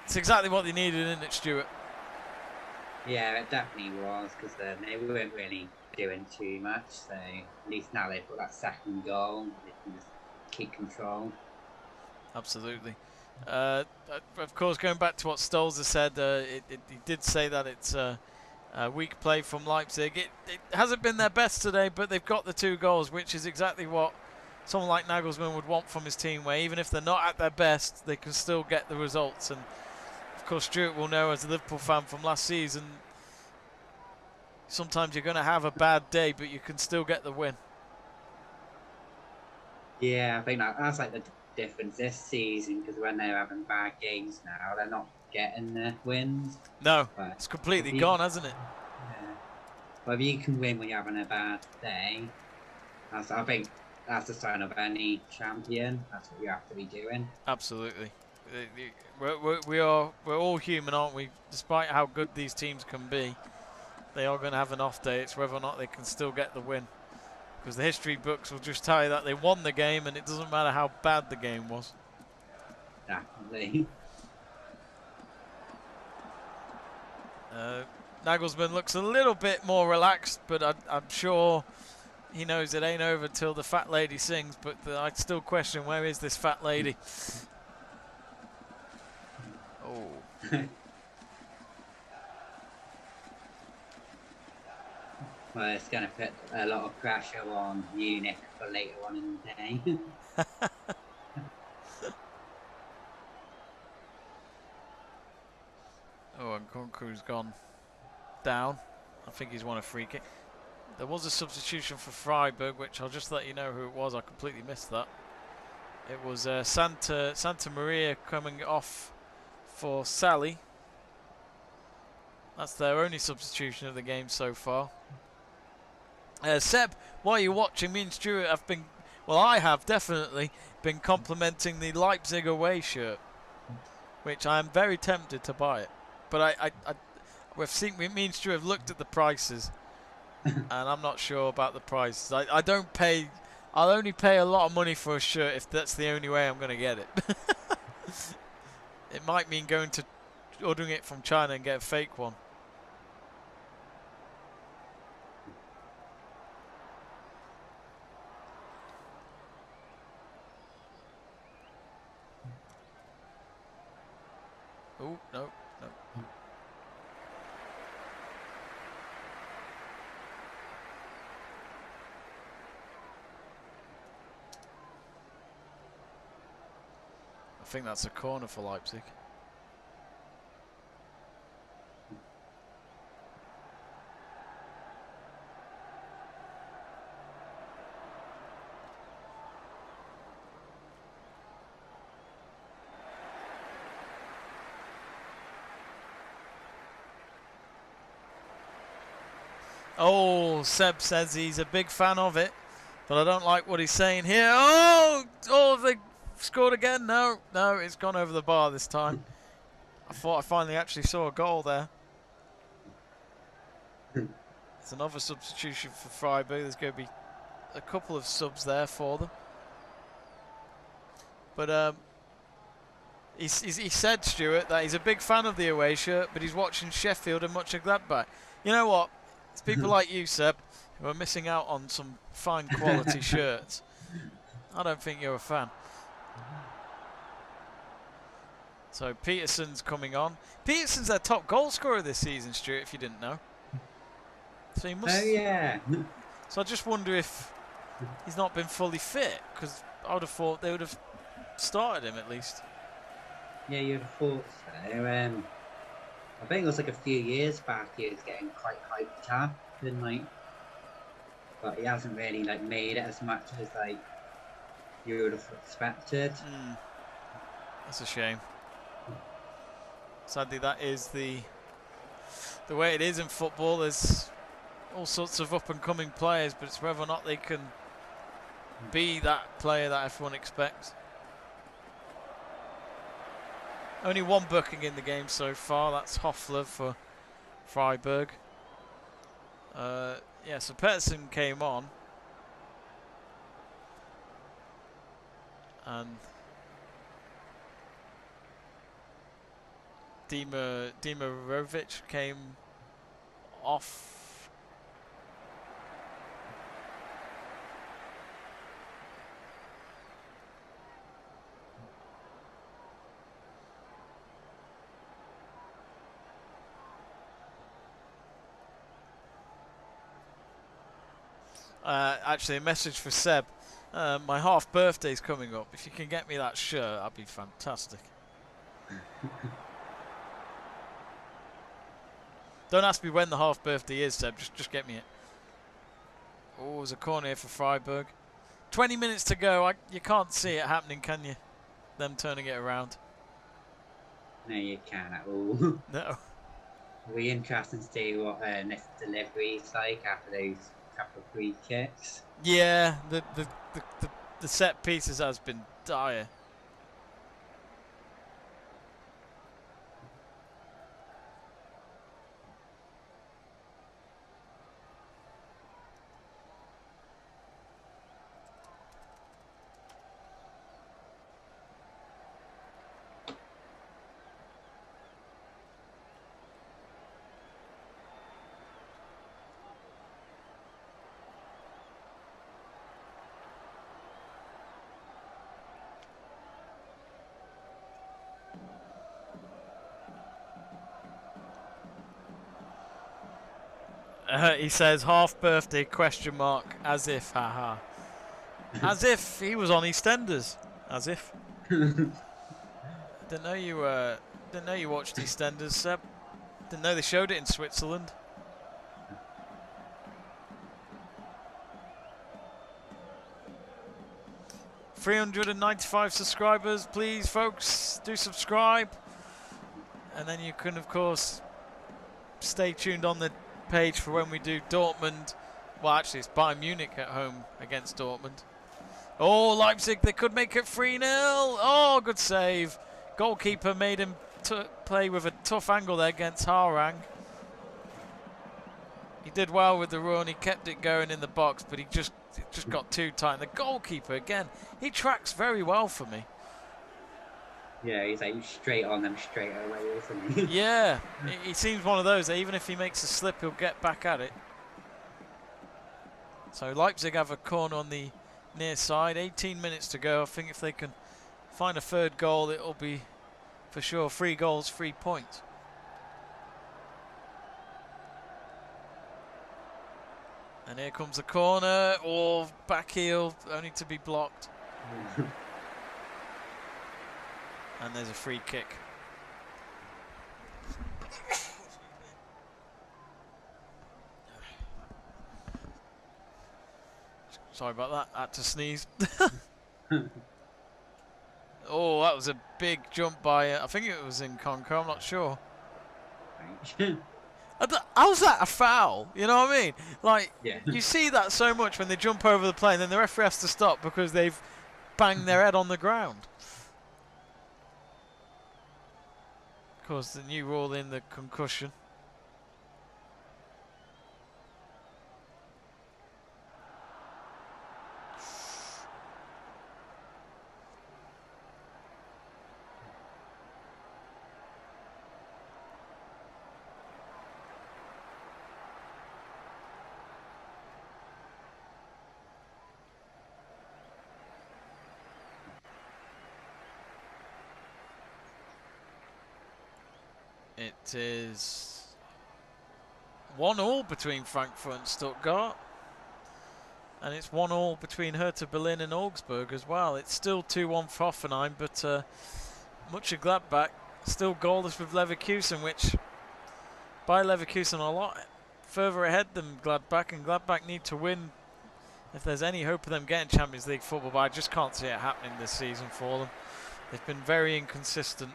It's exactly what they needed, isn't it, Stuart? Yeah, it definitely was, because they weren't really doing too much. So at least now they've got that second goal, they can just keep control. Absolutely. Of course, going back to what Stolzer said, he did say that it's weak play from Leipzig. It hasn't been their best today, but they've got the 2 goals, which is exactly what someone like Nagelsmann would want from his team, where even if they're not at their best, they can still get the results. And of course, Stuart will know, as a Liverpool fan from last season, sometimes you're going to have a bad day, but you can still get the win. Yeah, I think that's the difference this season, because when they're having bad games now, they're not getting the wins. No, But it's completely gone, hasn't it? Yeah. But if you can win when you're having a bad day, I think that's the sign of any champion. That's what you have to be doing. Absolutely. We're all human, aren't we? Despite how good these teams can be, they are going to have an off day. It's whether or not they can still get the win. Because the history books will just tell you that they won the game, and it doesn't matter how bad the game was. Definitely. Nagelsmann looks a little bit more relaxed, but I'm sure he knows it ain't over till the fat lady sings. But I still question, where is this fat lady? Oh. Well, it's going to put a lot of pressure on Munich for later on in the day. Oh, and Kunku's gone down. I think he's won a free kick. There was a substitution for Freiburg, which I'll just let you know who it was. I completely missed that. It was Santamaria coming off for Sally. That's their only substitution of the game so far. Seb, while you're watching, me and Stuart have been, well, I have definitely been complimenting the Leipzig away shirt, which I am very tempted to buy it. But me and Stuart have looked at the prices, and I'm not sure about the prices. I'll only pay a lot of money for a shirt if that's the only way I'm going to get it. It might mean ordering it from China and get a fake one. Oh, no. I think that's a corner for Leipzig. Oh, Seb says he's a big fan of it, but I don't like what he's saying here. Oh, they scored again. No, it's gone over the bar this time. I thought I finally actually saw a goal there. It's another substitution for Freiburg. There's going to be a couple of subs there for them. But he said, Stuart, that he's a big fan of the away shirt, but he's watching Sheffield and much of Gladbach. You know what? It's people like you, Seb, who are missing out on some fine quality shirts. I don't think you're a fan. So Peterson's coming on. Peterson's their top goal scorer this season, Stuart, if you didn't know. So he must. Oh yeah. So I just wonder if he's not been fully fit, because I would have thought they would have started him at least. Yeah, you'd have thought so. I think it was a few years back he was getting quite hyped up, and but he hasn't really made it as much as you would have expected. That's a shame. Sadly, that is the way it is in football. There's all sorts of up-and-coming players, but it's whether or not they can be that player that everyone expects. Only one booking in the game so far. That's Höfler for Freiburg. Yeah, so Pettersson came on. And Demirovic came off. Actually, a message for Seb. My half birthday's coming up. If you can get me that shirt, that'd be fantastic. Don't ask me when the half birthday is, Seb. Just get me it. Oh, there's a corner here for Freiburg. 20 minutes to go. You can't see it happening, can you? Them turning it around. No, you can't at all. No. It'll be interesting to see what next delivery is like after those couple of free kicks. Yeah, the set pieces has been dire. He says half birthday question mark, as if, haha. As if he was on EastEnders. As if. Didn't know you watched EastEnders, Seb. Didn't know they showed it in Switzerland. $395 subscribers, please, folks. Do subscribe, and then you can, of course, stay tuned on the page for when we do Dortmund. Well, actually, it's Bayern Munich at home against Dortmund. Oh, Leipzig, they could make it 3-0. Oh, good save. Goalkeeper made him play with a tough angle there against Harang. He did well with the run. He kept it going in the box, but he just got too tight. And the goalkeeper, again, he tracks very well for me. Yeah, he's like straight on them straight away, isn't he? Yeah, he seems one of those that even if he makes a slip, he'll get back at it. So Leipzig have a corner on the near side. 18 minutes to go. I think if they can find a third goal, it'll be for sure 3 goals, 3 points. And here comes the corner. Oh, back heel, only to be blocked. And there's a free kick. Sorry about that. Had to sneeze. Oh, that was a big jump by. I think it was in Conco. I'm not sure. How's that a foul? You know what I mean? Like, yeah. You see that so much when they jump over the plane, then the referee has to stop because they've banged their head on the ground. Of course, the new rule in the concussion. It is 1-1 between Frankfurt and Stuttgart. And it's 1-1 between Hertha Berlin and Augsburg as well. It's still 2-1 for Hoffenheim, but much of Gladbach still goalless with Leverkusen, which by Leverkusen a lot further ahead than Gladbach, and Gladbach need to win if there's any hope of them getting Champions League football, but I just can't see it happening this season for them. They've been very inconsistent.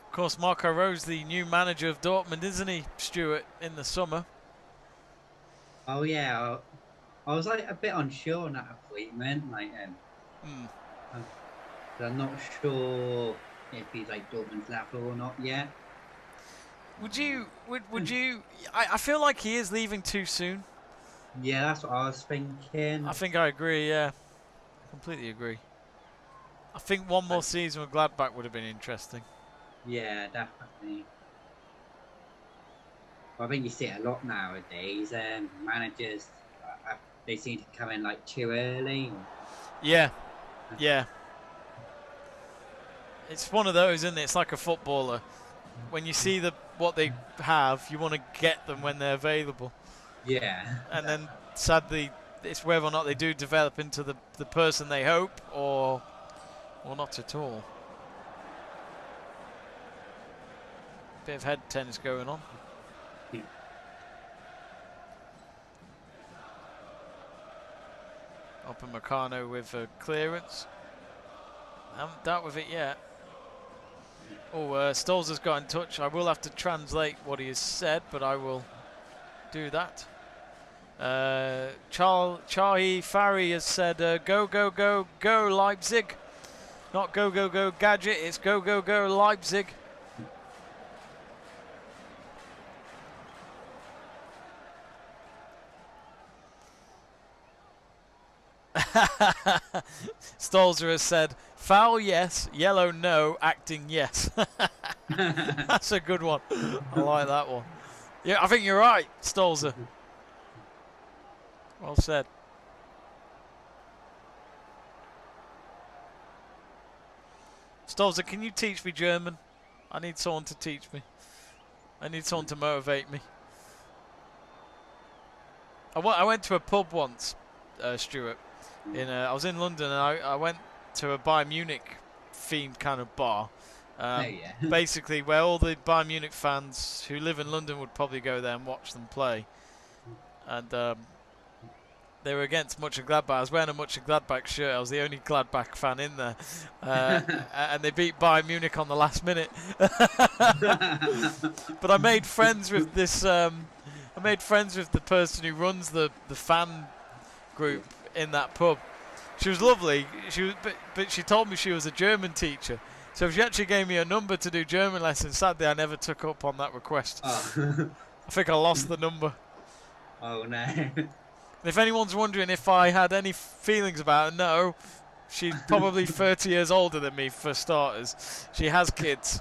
Of course, Marco Rose, the new manager of Dortmund, isn't he, Stuart, in the summer? Oh yeah, I was like a bit unsure on that appointment. Like, I'm not sure if he's like Dortmund's level or not yet. Would you? I feel like he is leaving too soon. Yeah, that's what I was thinking. I think I agree. Yeah, I completely agree. I think one more season with Gladbach would have been interesting. Yeah, definitely. I think you see it a lot nowadays. Managers, they seem to come in like too early. Yeah, yeah. It's one of those, isn't it? It's like a footballer. When you see what they have, you want to get them when they're available. Yeah. And then, sadly, it's whether or not they do develop into the person they hope, or not at all. Bit of head tennis going on. Up in Meccano with clearance. Haven't dealt with it yet. Oh, Stolzer's got in touch. I will have to translate what he has said, but I will do that. Chahi Fari has said, go, go, go, go, Leipzig. Not go, go, go, Gadget. It's go, go, go, Leipzig. Stolzer has said, foul yes, yellow no, acting yes. That's a good one. I like that one. Yeah, I think you're right, Stolzer. Well said. Stolzer, can you teach me German? I need someone to teach me. I need someone to motivate me. I went to a pub once, Stuart. I was in London and I went to a Bayern Munich themed kind of bar. Basically where all the Bayern Munich fans who live in London would probably go there and watch them play. And they were against Mönchengladbach. I was wearing a Mönchengladbach shirt. I was the only Gladbach fan in there. And they beat Bayern Munich on the last minute. But I made friends with this I made friends with the person who runs the fan group in that pub. She was lovely. But she told me she was a German teacher. So she actually gave me a number to do German lessons. Sadly, I never took up on that request. Oh. I think I lost the number. Oh no. And if anyone's wondering if I had any feelings about her, no. She's probably 30 years older than me, for starters. She has kids.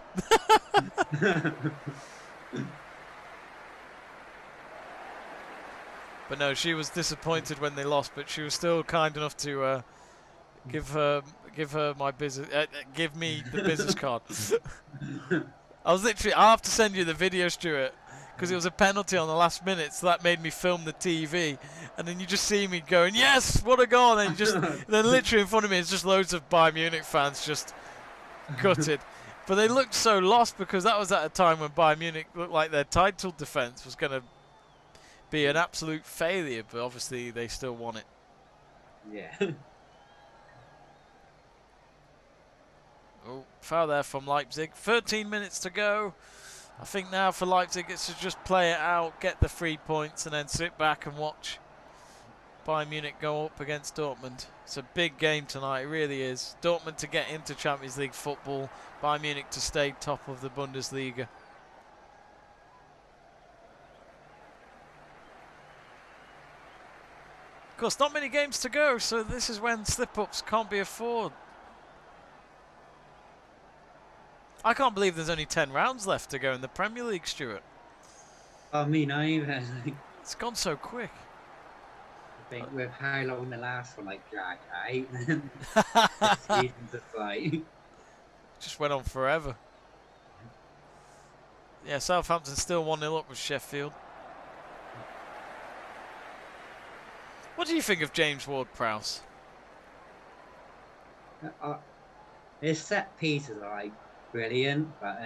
But no, she was disappointed when they lost, but she was still kind enough to give her my business, give me the business card. I'll have to send you the video, Stuart, because it was a penalty on the last minute, so that made me film the TV, and then you just see me going, yes, what a goal, and then literally in front of me is just loads of Bayern Munich fans just gutted. But they looked so lost because that was at a time when Bayern Munich looked like their title defence was going to be an absolute failure, but obviously they still won it. Yeah. Oh, foul there from Leipzig. 13 minutes to go. I think now for Leipzig it's to just play it out, get the 3 points, and then sit back and watch Bayern Munich go up against Dortmund. It's a big game tonight, it really is. Dortmund to get into Champions League football, Bayern Munich to stay top of the Bundesliga. Of course, not many games to go, so this is when slip-ups can't be afforded. I can't believe there's only 10 rounds left to go in the Premier League, Stuart. I mean, It's gone so quick. I think with how long the last one like dragged out, the season's just like just went on forever. Yeah, Southampton still 1-0 up with Sheffield. What do you think of James Ward-Prowse? his set pieces are like brilliant, but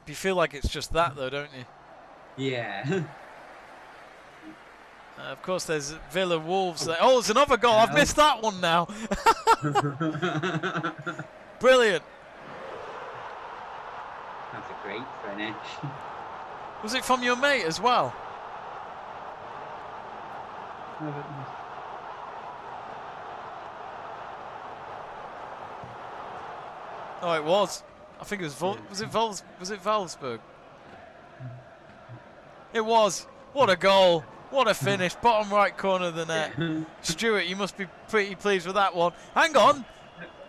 You feel like it's just that though, don't you? yeah. Of course, there's Villa Wolves there. Oh, there's another goal. I've missed that one now. Brilliant. That's a great finish. Was it from your mate as well? Oh, it was. I think it was. Was it Wolfsburg? It was. What a goal! What a finish! Bottom right corner of the net. Stuart, you must be pretty pleased with that one. Hang on.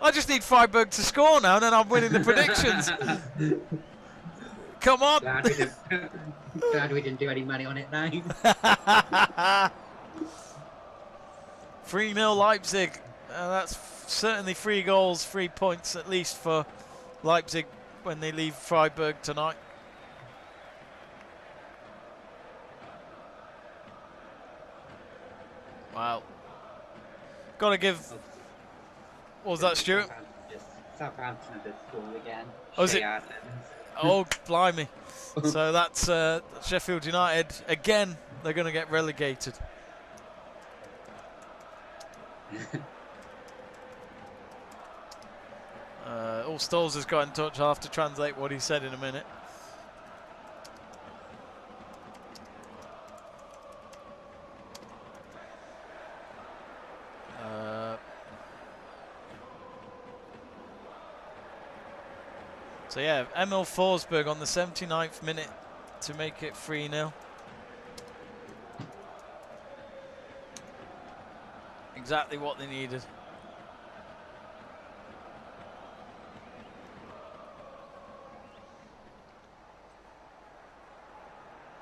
I just need Freiburg to score now, and then I'm winning the predictions. Come on. Glad we didn't do any money on it now. 3-0 Leipzig. That's certainly 3 goals, 3 points at least for Leipzig when they leave Freiburg tonight. Wow. Got to give... What was that, Stuart? Southampton have just scored again. Oh, is it? Oh, blimey. So that's Sheffield United. Again, they're going to get relegated. Stoles has got in touch. I'll have to translate what he said in a minute. So yeah, Emil Forsberg on the 79th minute to make it 3-0. Exactly what they needed.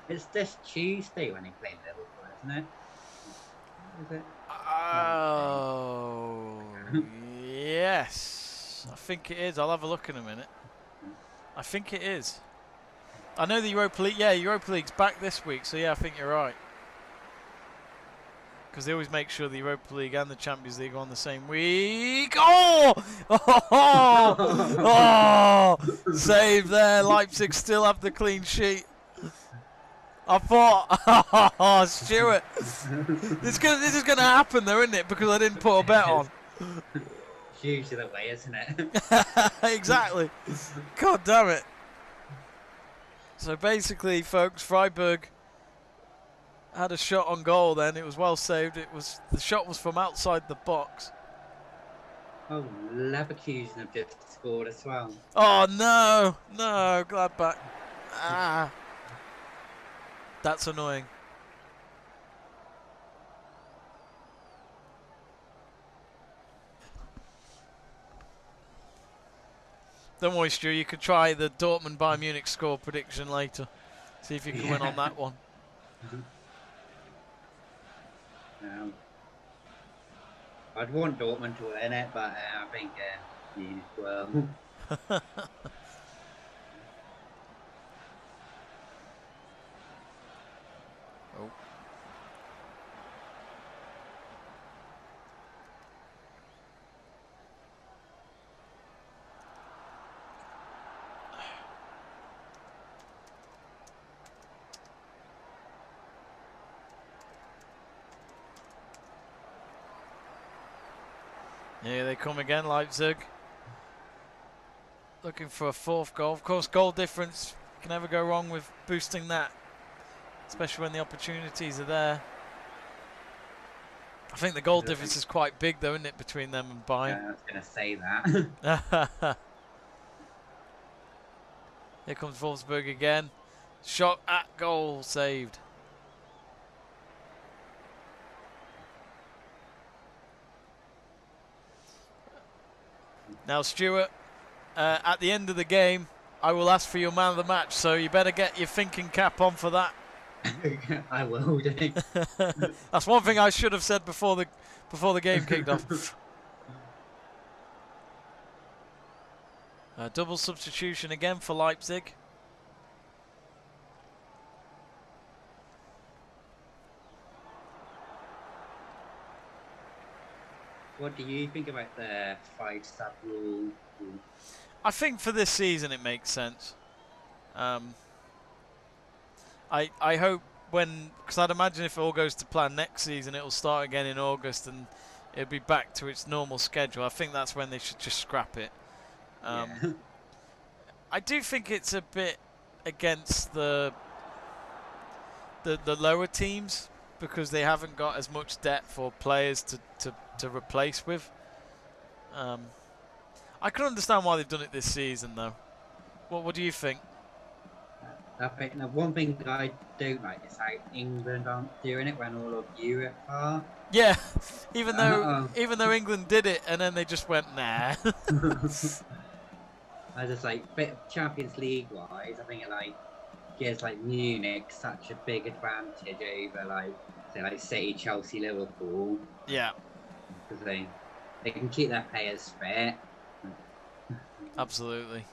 It's this Tuesday when he played Liverpool, isn't it? Is it? Oh, yes. I think it is. I'll have a look in a minute. I think it is. I know the Europa League. Yeah, Europa League's back this week, so yeah, I think you're right. Because they always make sure the Europa League and the Champions League are on the same week. Oh! Oh! Oh! Save there. Leipzig still have the clean sheet. I thought, oh, Stuart. This is going to happen though, isn't it? Because I didn't put a bet on. It's usually the way, isn't it? Exactly. God damn it. So basically, folks, Freiburg had a shot on goal then. It was well saved. The shot was from outside the box. Oh, Leverkusen have just scored as well. Oh, no. No, Gladbach. Ah. That's annoying. Don't worry, Stu. You could try the Dortmund Bayern Munich score prediction later. See if you can win on that one. I'd want Dortmund to win it, but I think Munich will. Oh. Here they come again, Leipzig. Looking for a 4th goal. Of course, goal difference. Can never go wrong with boosting that, especially when the opportunities are there. I think the goal difference is quite big, though, isn't it, between them and Bayern? Yeah, I was going to say that. Here comes Wolfsburg again. Shot at goal, saved. Now, Stuart, at the end of the game, I will ask for your man of the match, so you better get your thinking cap on for that. I will do. That's one thing I should have said before the game kicked off. Double substitution again for Leipzig. What do you think about the 5-sub rule? I think for this season it makes sense. I hope because I'd imagine if it all goes to plan next season, it'll start again in August and it'll be back to its normal schedule. I think that's when they should just scrap it. Yeah. I do think it's a bit against the lower teams because they haven't got as much depth or players to replace with. I can understand why they've done it this season, though. What do you think? I think the one thing that I don't like is how England aren't doing it when all of Europe are. Yeah, even though England did it and then they just went nah. I just like Champions League wise, I think it like gives like Munich such a big advantage over like say like City, Chelsea, Liverpool. Yeah, because they can keep their players fit. Absolutely.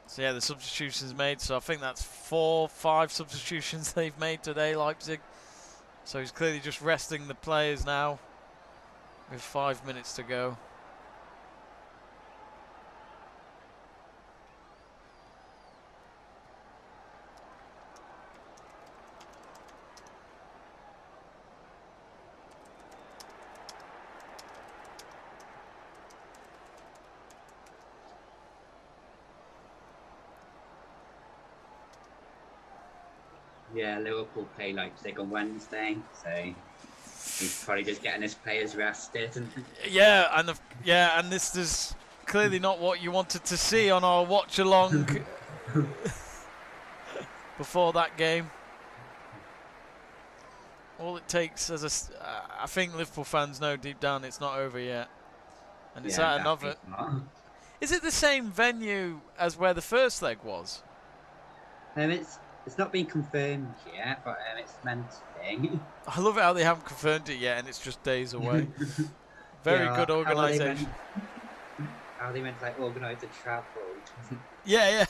So yeah, the substitutions made. So I think that's 4-5 substitutions they've made today, Leipzig. So he's clearly just resting the players now with 5 minutes to go. Yeah, Liverpool play Leipzig on Wednesday, so he's probably just getting his players rested. Yeah, and this is clearly not what you wanted to see on our watch along before that game. All it takes, I think Liverpool fans know deep down it's not over yet, and it's at another. Is it the same venue as where the first leg was? It's not been confirmed yet, but it's meant to be. I love it how they haven't confirmed it yet, and it's just days away. Very good organisation. How they meant to like organise the travel. Yeah.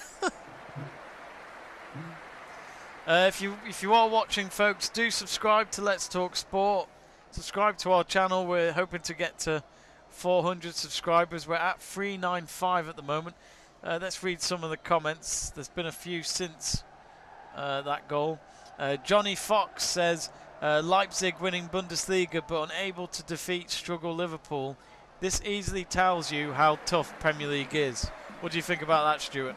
If you are watching, folks, do subscribe to Let's Talk Sport. Subscribe to our channel. We're hoping to get to 400 subscribers. We're at 395 at the moment. Let's read some of the comments. There's been a few since that goal. Johnny Fox says, Leipzig winning Bundesliga but unable to defeat struggle Liverpool. This easily tells you how tough Premier League is. What do you think about that, Stuart?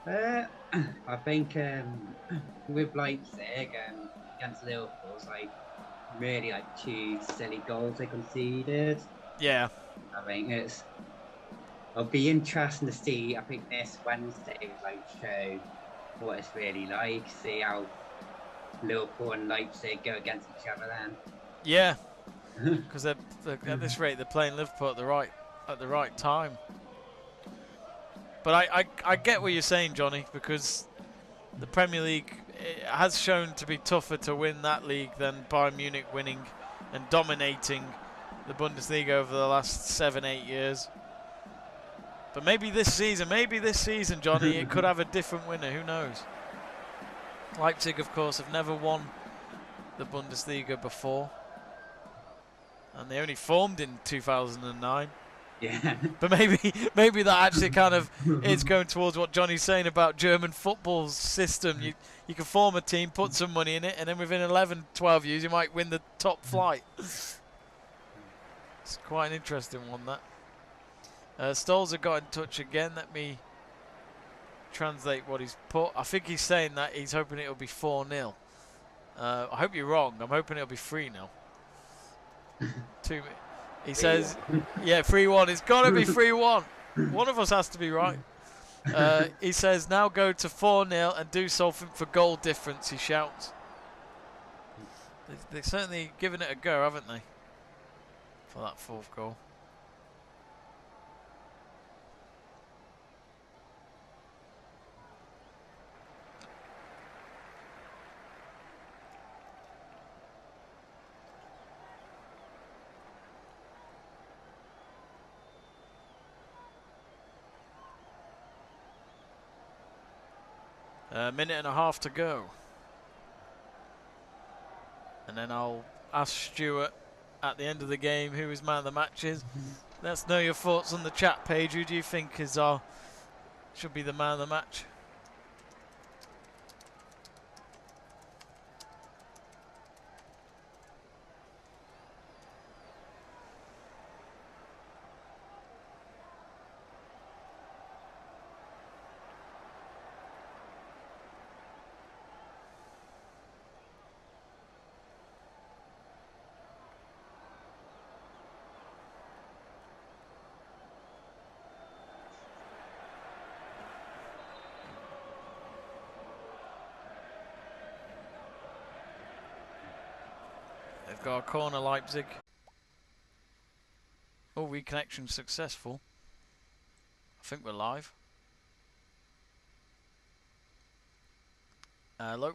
I think with Leipzig against Liverpool, it's like really like 2 silly goals they conceded. Yeah. I think it'll be interesting to see. I think this Wednesday will like show what it's really like. See how Liverpool and Leipzig go against each other then. Yeah, because at this rate they're playing Liverpool at the right time. But I get what you're saying, Johnny, because the Premier League has shown to be tougher to win that league than Bayern Munich winning and dominating the Bundesliga over the last 7-8 years. But maybe this season, Johnny, it could have a different winner. Who knows? Leipzig, of course, have never won the Bundesliga before, and they only formed in 2009. Yeah. But maybe that actually kind of is going towards what Johnny's saying about German football's system. You can form a team, put some money in it, and then within 11, 12 years you might win the top flight. It's quite an interesting one, that. Stolzer got in touch again. Let me translate what he's put. I think he's saying that he's hoping it'll be 4-0. I hope you're wrong. I'm hoping it'll be 3-0. He says, yeah, 3-1. It's got to be 3-1. One of us has to be right. He says, now go to 4-0 and do something for goal difference, he shouts. They've certainly given it a go, haven't they? For that fourth goal. A minute and a half to go. And then I'll ask Stuart at the end of the game who his man of the match is. Let's know your thoughts on the chat page. Who do you think should be the man of the match? got a corner, Leipzig. Oh, reconnection successful. I think we're live. Hello.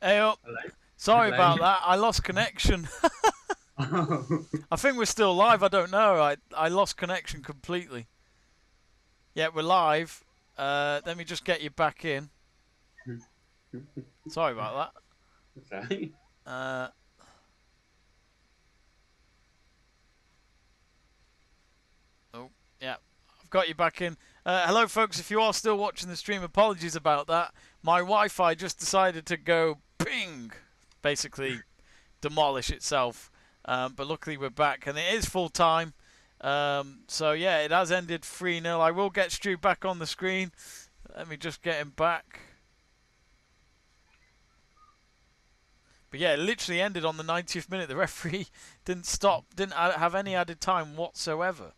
Hey up. Hello. Sorry Hello. about that. I lost connection. I think we're still live. I don't know. I lost connection completely. Yeah, we're live. Let me just get you back in. Sorry about Sorry. that. Oh, yeah. I've got you back in. Hello, folks. If you are still watching the stream, apologies about that. My Wi-Fi just decided to go ping, basically demolish itself. But luckily we're back, and it is full time. So yeah, it has ended 3-0. I will get Stu back on the screen. Let me just get him back. But yeah, it literally ended on the 90th minute. The referee didn't stop, didn't have any added time whatsoever.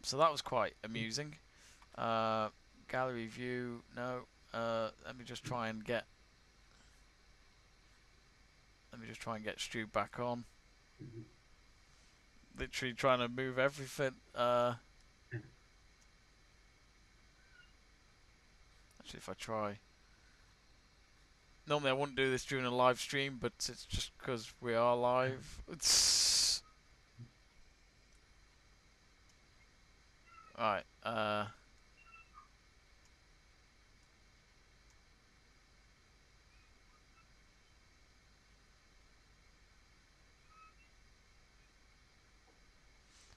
So that was quite amusing. Gallery view, no. Let me just try and get Stu back on. Literally trying to move everything. Actually, if I try. Normally I wouldn't do this during a live stream, but it's just because we are live. Right.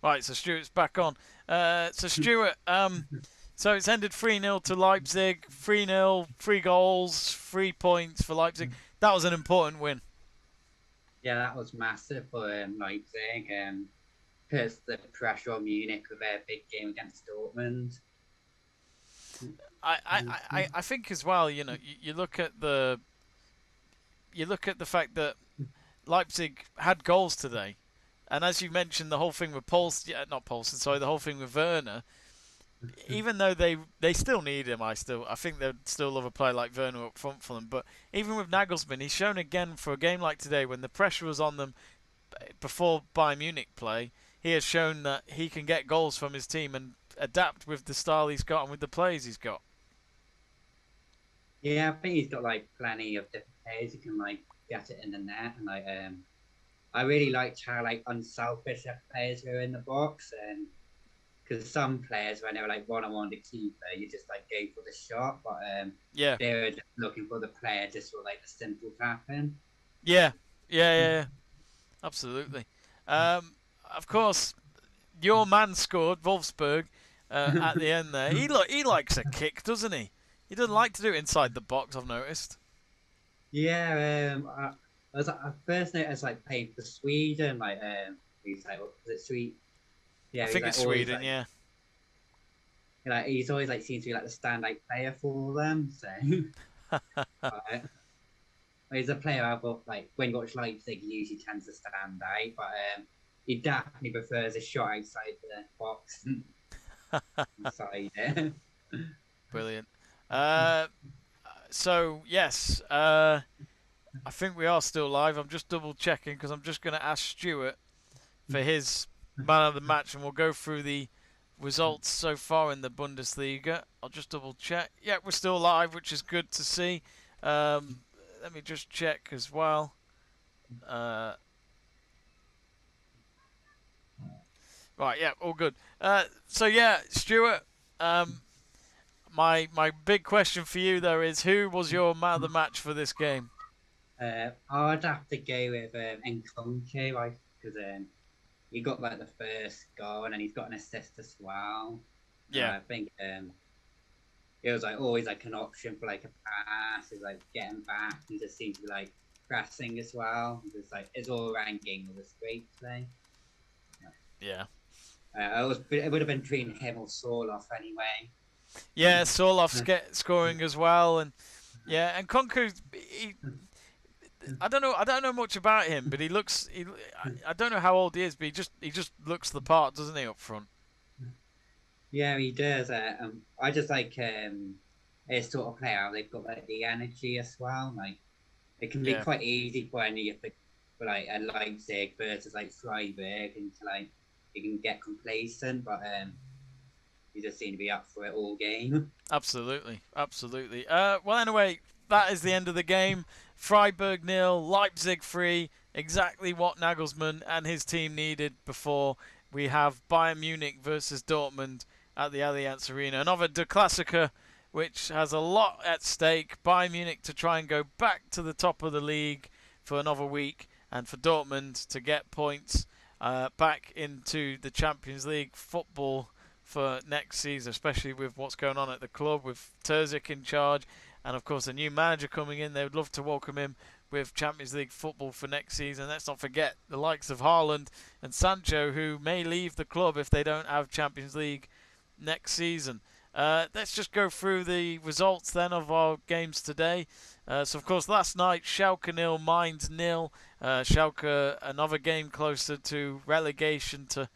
Right, so Stuart's back on. So Stuart, so it's ended 3-0 to Leipzig. 3-0, 3 goals, 3 points for Leipzig. That was an important win. Yeah, that was massive for Leipzig. Puts the pressure on Munich with their big game against Dortmund. I think as well, you know, you look at the fact that Leipzig had goals today, and as you mentioned, the whole thing with the whole thing with Werner. Even though they still need him, I think they'd still love a player like Werner up front for them. But even with Nagelsmann, he's shown again for a game like today, when the pressure was on them before Bayern Munich play, he has shown that he can get goals from his team and adapt with the style he's got and with the players he's got. Yeah, I think he's got like plenty of different players who can like get it in the net, and like I really liked how like unselfish their players were in the box, and because some players when they were like one-on-one the keeper, you just like go for the shot, but Yeah, they were just looking for the player just for like the simple tapping. yeah, absolutely. Of course, your man scored, Wolfsburg, at the end there. He likes a kick, doesn't he? He doesn't like to do it inside the box, I've noticed. Yeah, I first noticed like playing for Sweden, like he's like, what was it, Sweden? Yeah, I think like, it's Sweden, like, yeah. Like he's always like seems to be like the standout player for them. So he's a player I've got like when you watch Leipzig, he usually tends to stand out, but he definitely prefers a shot outside the box inside it. Brilliant. So yes, I think we are still live. I'm just double checking because I'm just going to ask Stuart for his man of the match, and we'll go through the results so far in the Bundesliga. I'll just double check. Yeah, we're still live, which is good to see. Let me just check as well. Right, yeah, all good. So yeah, Stuart, my big question for you though is, who was your man of the match for this game? I'd have to go with Nkunku, like, because he got like the first goal and then he's got an assist as well. Yeah, I think it was like always like an option for like a pass, is like getting back. He just seemed to be like pressing as well. Just like his all around game was great today. Yeah. It would have been between him or Sorloff anyway. Yeah, Sorloff's scoring as well, and yeah, and Konku, I don't know much about him, but I don't know how old he is, but he just looks the part, doesn't he, up front? Yeah, he does. I just like his sort of player. They've got like the energy as well. Like it can be Yeah. quite easy for any of the for like a Leipzig versus like Freiburg, and to like you can get complacent, but you just seem to be up for it all game. Absolutely, absolutely. Well, anyway, that is the end of the game. Freiburg 0, Leipzig 3. Exactly what Nagelsmann and his team needed before we have Bayern Munich versus Dortmund at the Allianz Arena. Another Der Klassiker, which has a lot at stake. Bayern Munich to try and go back to the top of the league for another week, and for Dortmund to get points back into the Champions League football for next season, especially with what's going on at the club, with Terzic in charge, and of course a new manager coming in. They would love to welcome him with Champions League football for next season. Let's not forget the likes of Haaland and Sancho, who may leave the club if they don't have Champions League next season. Let's just go through the results then of our games today. So of course last night, Schalke 0, Mainz 0. Schalke another game closer to relegation to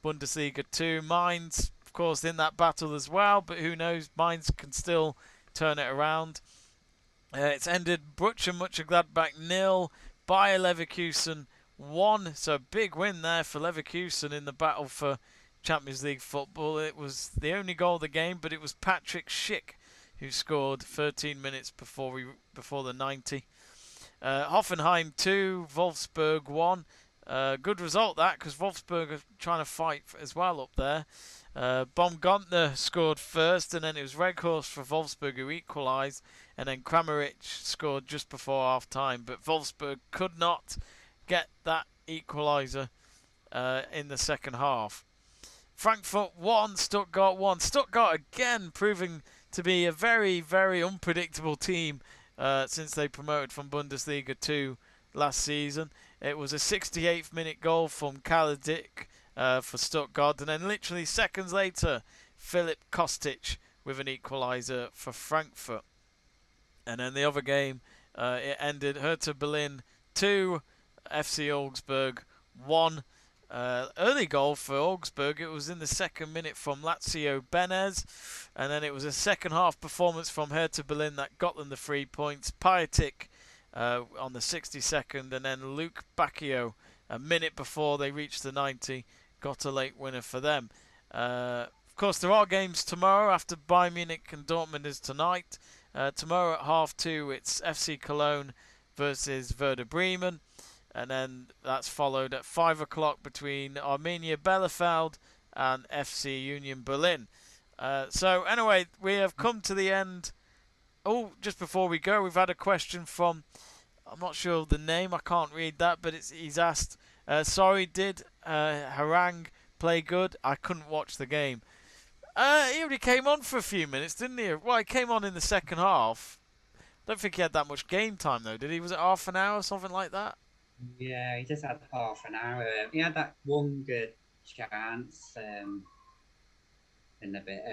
Bundesliga 2. Mainz, of course, in that battle as well, but who knows, Mainz can still turn it around. It's ended Borussia Mönchengladbach 0, Bayer Leverkusen 1, so big win there for Leverkusen in the battle for Champions League football. It was the only goal of the game, but it was Patrick Schick who scored 13 minutes before the 90. Hoffenheim 2, Wolfsburg 1. Good result that, because Wolfsburg are trying to fight as well up there. Baumgartner scored first, and then it was Weghorst for Wolfsburg who equalised, and then Kramaric scored just before half time, but Wolfsburg could not get that equaliser in the second half. Frankfurt 1, Stuttgart 1. Stuttgart again proving to be a very, very unpredictable team since they promoted from Bundesliga 2 last season. It was a 68th minute goal from Kaladic for Stuttgart, and then literally seconds later, Filip Kostic with an equaliser for Frankfurt. And then the other game, it ended Hertha Berlin 2, FC Augsburg 1. Early goal for Augsburg, it was in the second minute from Lazio Benez, and then it was a second half performance from Hertha Berlin that got them the 3 points. Piatek on the 62nd, and then Luke Bacchio a minute before they reached the 90 got a late winner for them. Of course, there are games tomorrow after Bayern Munich and Dortmund is tonight. Tomorrow at 2:30 it's FC Cologne versus Werder Bremen, and then that's followed at 5 o'clock between Arminia Bielefeld and FC Union Berlin. So anyway, we have come to the end. Oh, just before we go, we've had a question from, I'm not sure of the name, I can't read that, but he's asked, sorry, did Harang play good? I couldn't watch the game. He only came on for a few minutes, didn't he? Well, he came on in the second half. Don't think he had that much game time, though, did he? Was it half an hour or something like that? Yeah, he just had half an hour. He had that one good chance in a bit,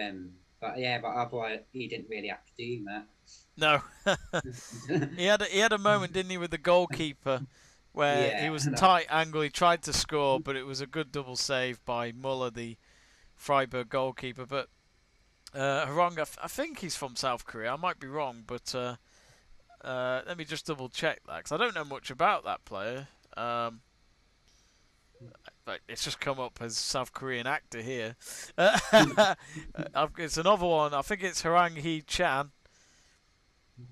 but otherwise he didn't really have to do much. No. he had a moment, didn't he, with the goalkeeper where he was tight angle. He tried to score, but it was a good double save by Müller, the Freiburg goalkeeper. But Harang, I think he's from South Korea. I might be wrong, but let me just double check that, because I don't know much about that player. But it's just come up as South Korean actor here. It's another one. I think it's Harang Hee-chan.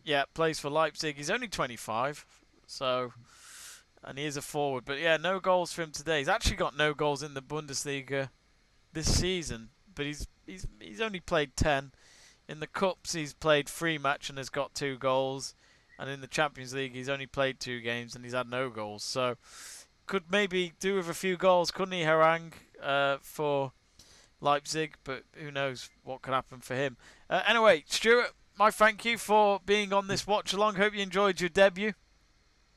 Yeah, plays for Leipzig. He's only 25, so, and he is a forward. But yeah, no goals for him today. He's actually got no goals in the Bundesliga this season, but he's only played 10. In the cups, he's played 3 matches and has got 2 goals, and in the Champions League, he's only played 2 games and he's had no goals. So, could maybe do with a few goals, couldn't he, Harang, for Leipzig, but who knows what could happen for him. Anyway, Stuart, my thank you for being on this watch along. Hope you enjoyed your debut.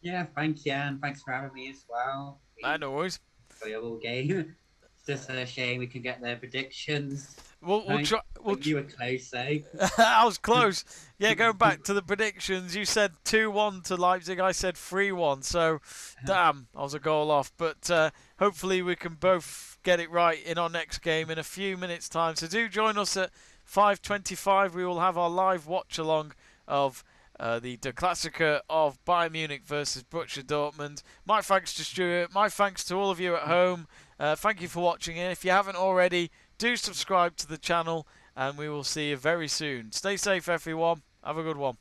Yeah, thank you, and thanks for having me as well. No worries. Enjoyable game. It's just a shame we can get their predictions. We'll try. You were close, eh? I was close. Yeah, going back to the predictions, you said 2-1 to Leipzig. I said 3-1. So, damn, I was a goal off. But hopefully we can both get it right in our next game in a few minutes' time. So do join us at 5:25. We will have our live watch along of the Der Klassiker of Bayern Munich versus Borussia Dortmund. My thanks to Stuart. My thanks to all of you at home. Thank you for watching. And if you haven't already, do subscribe to the channel, and we will see you very soon. Stay safe, everyone. Have a good one.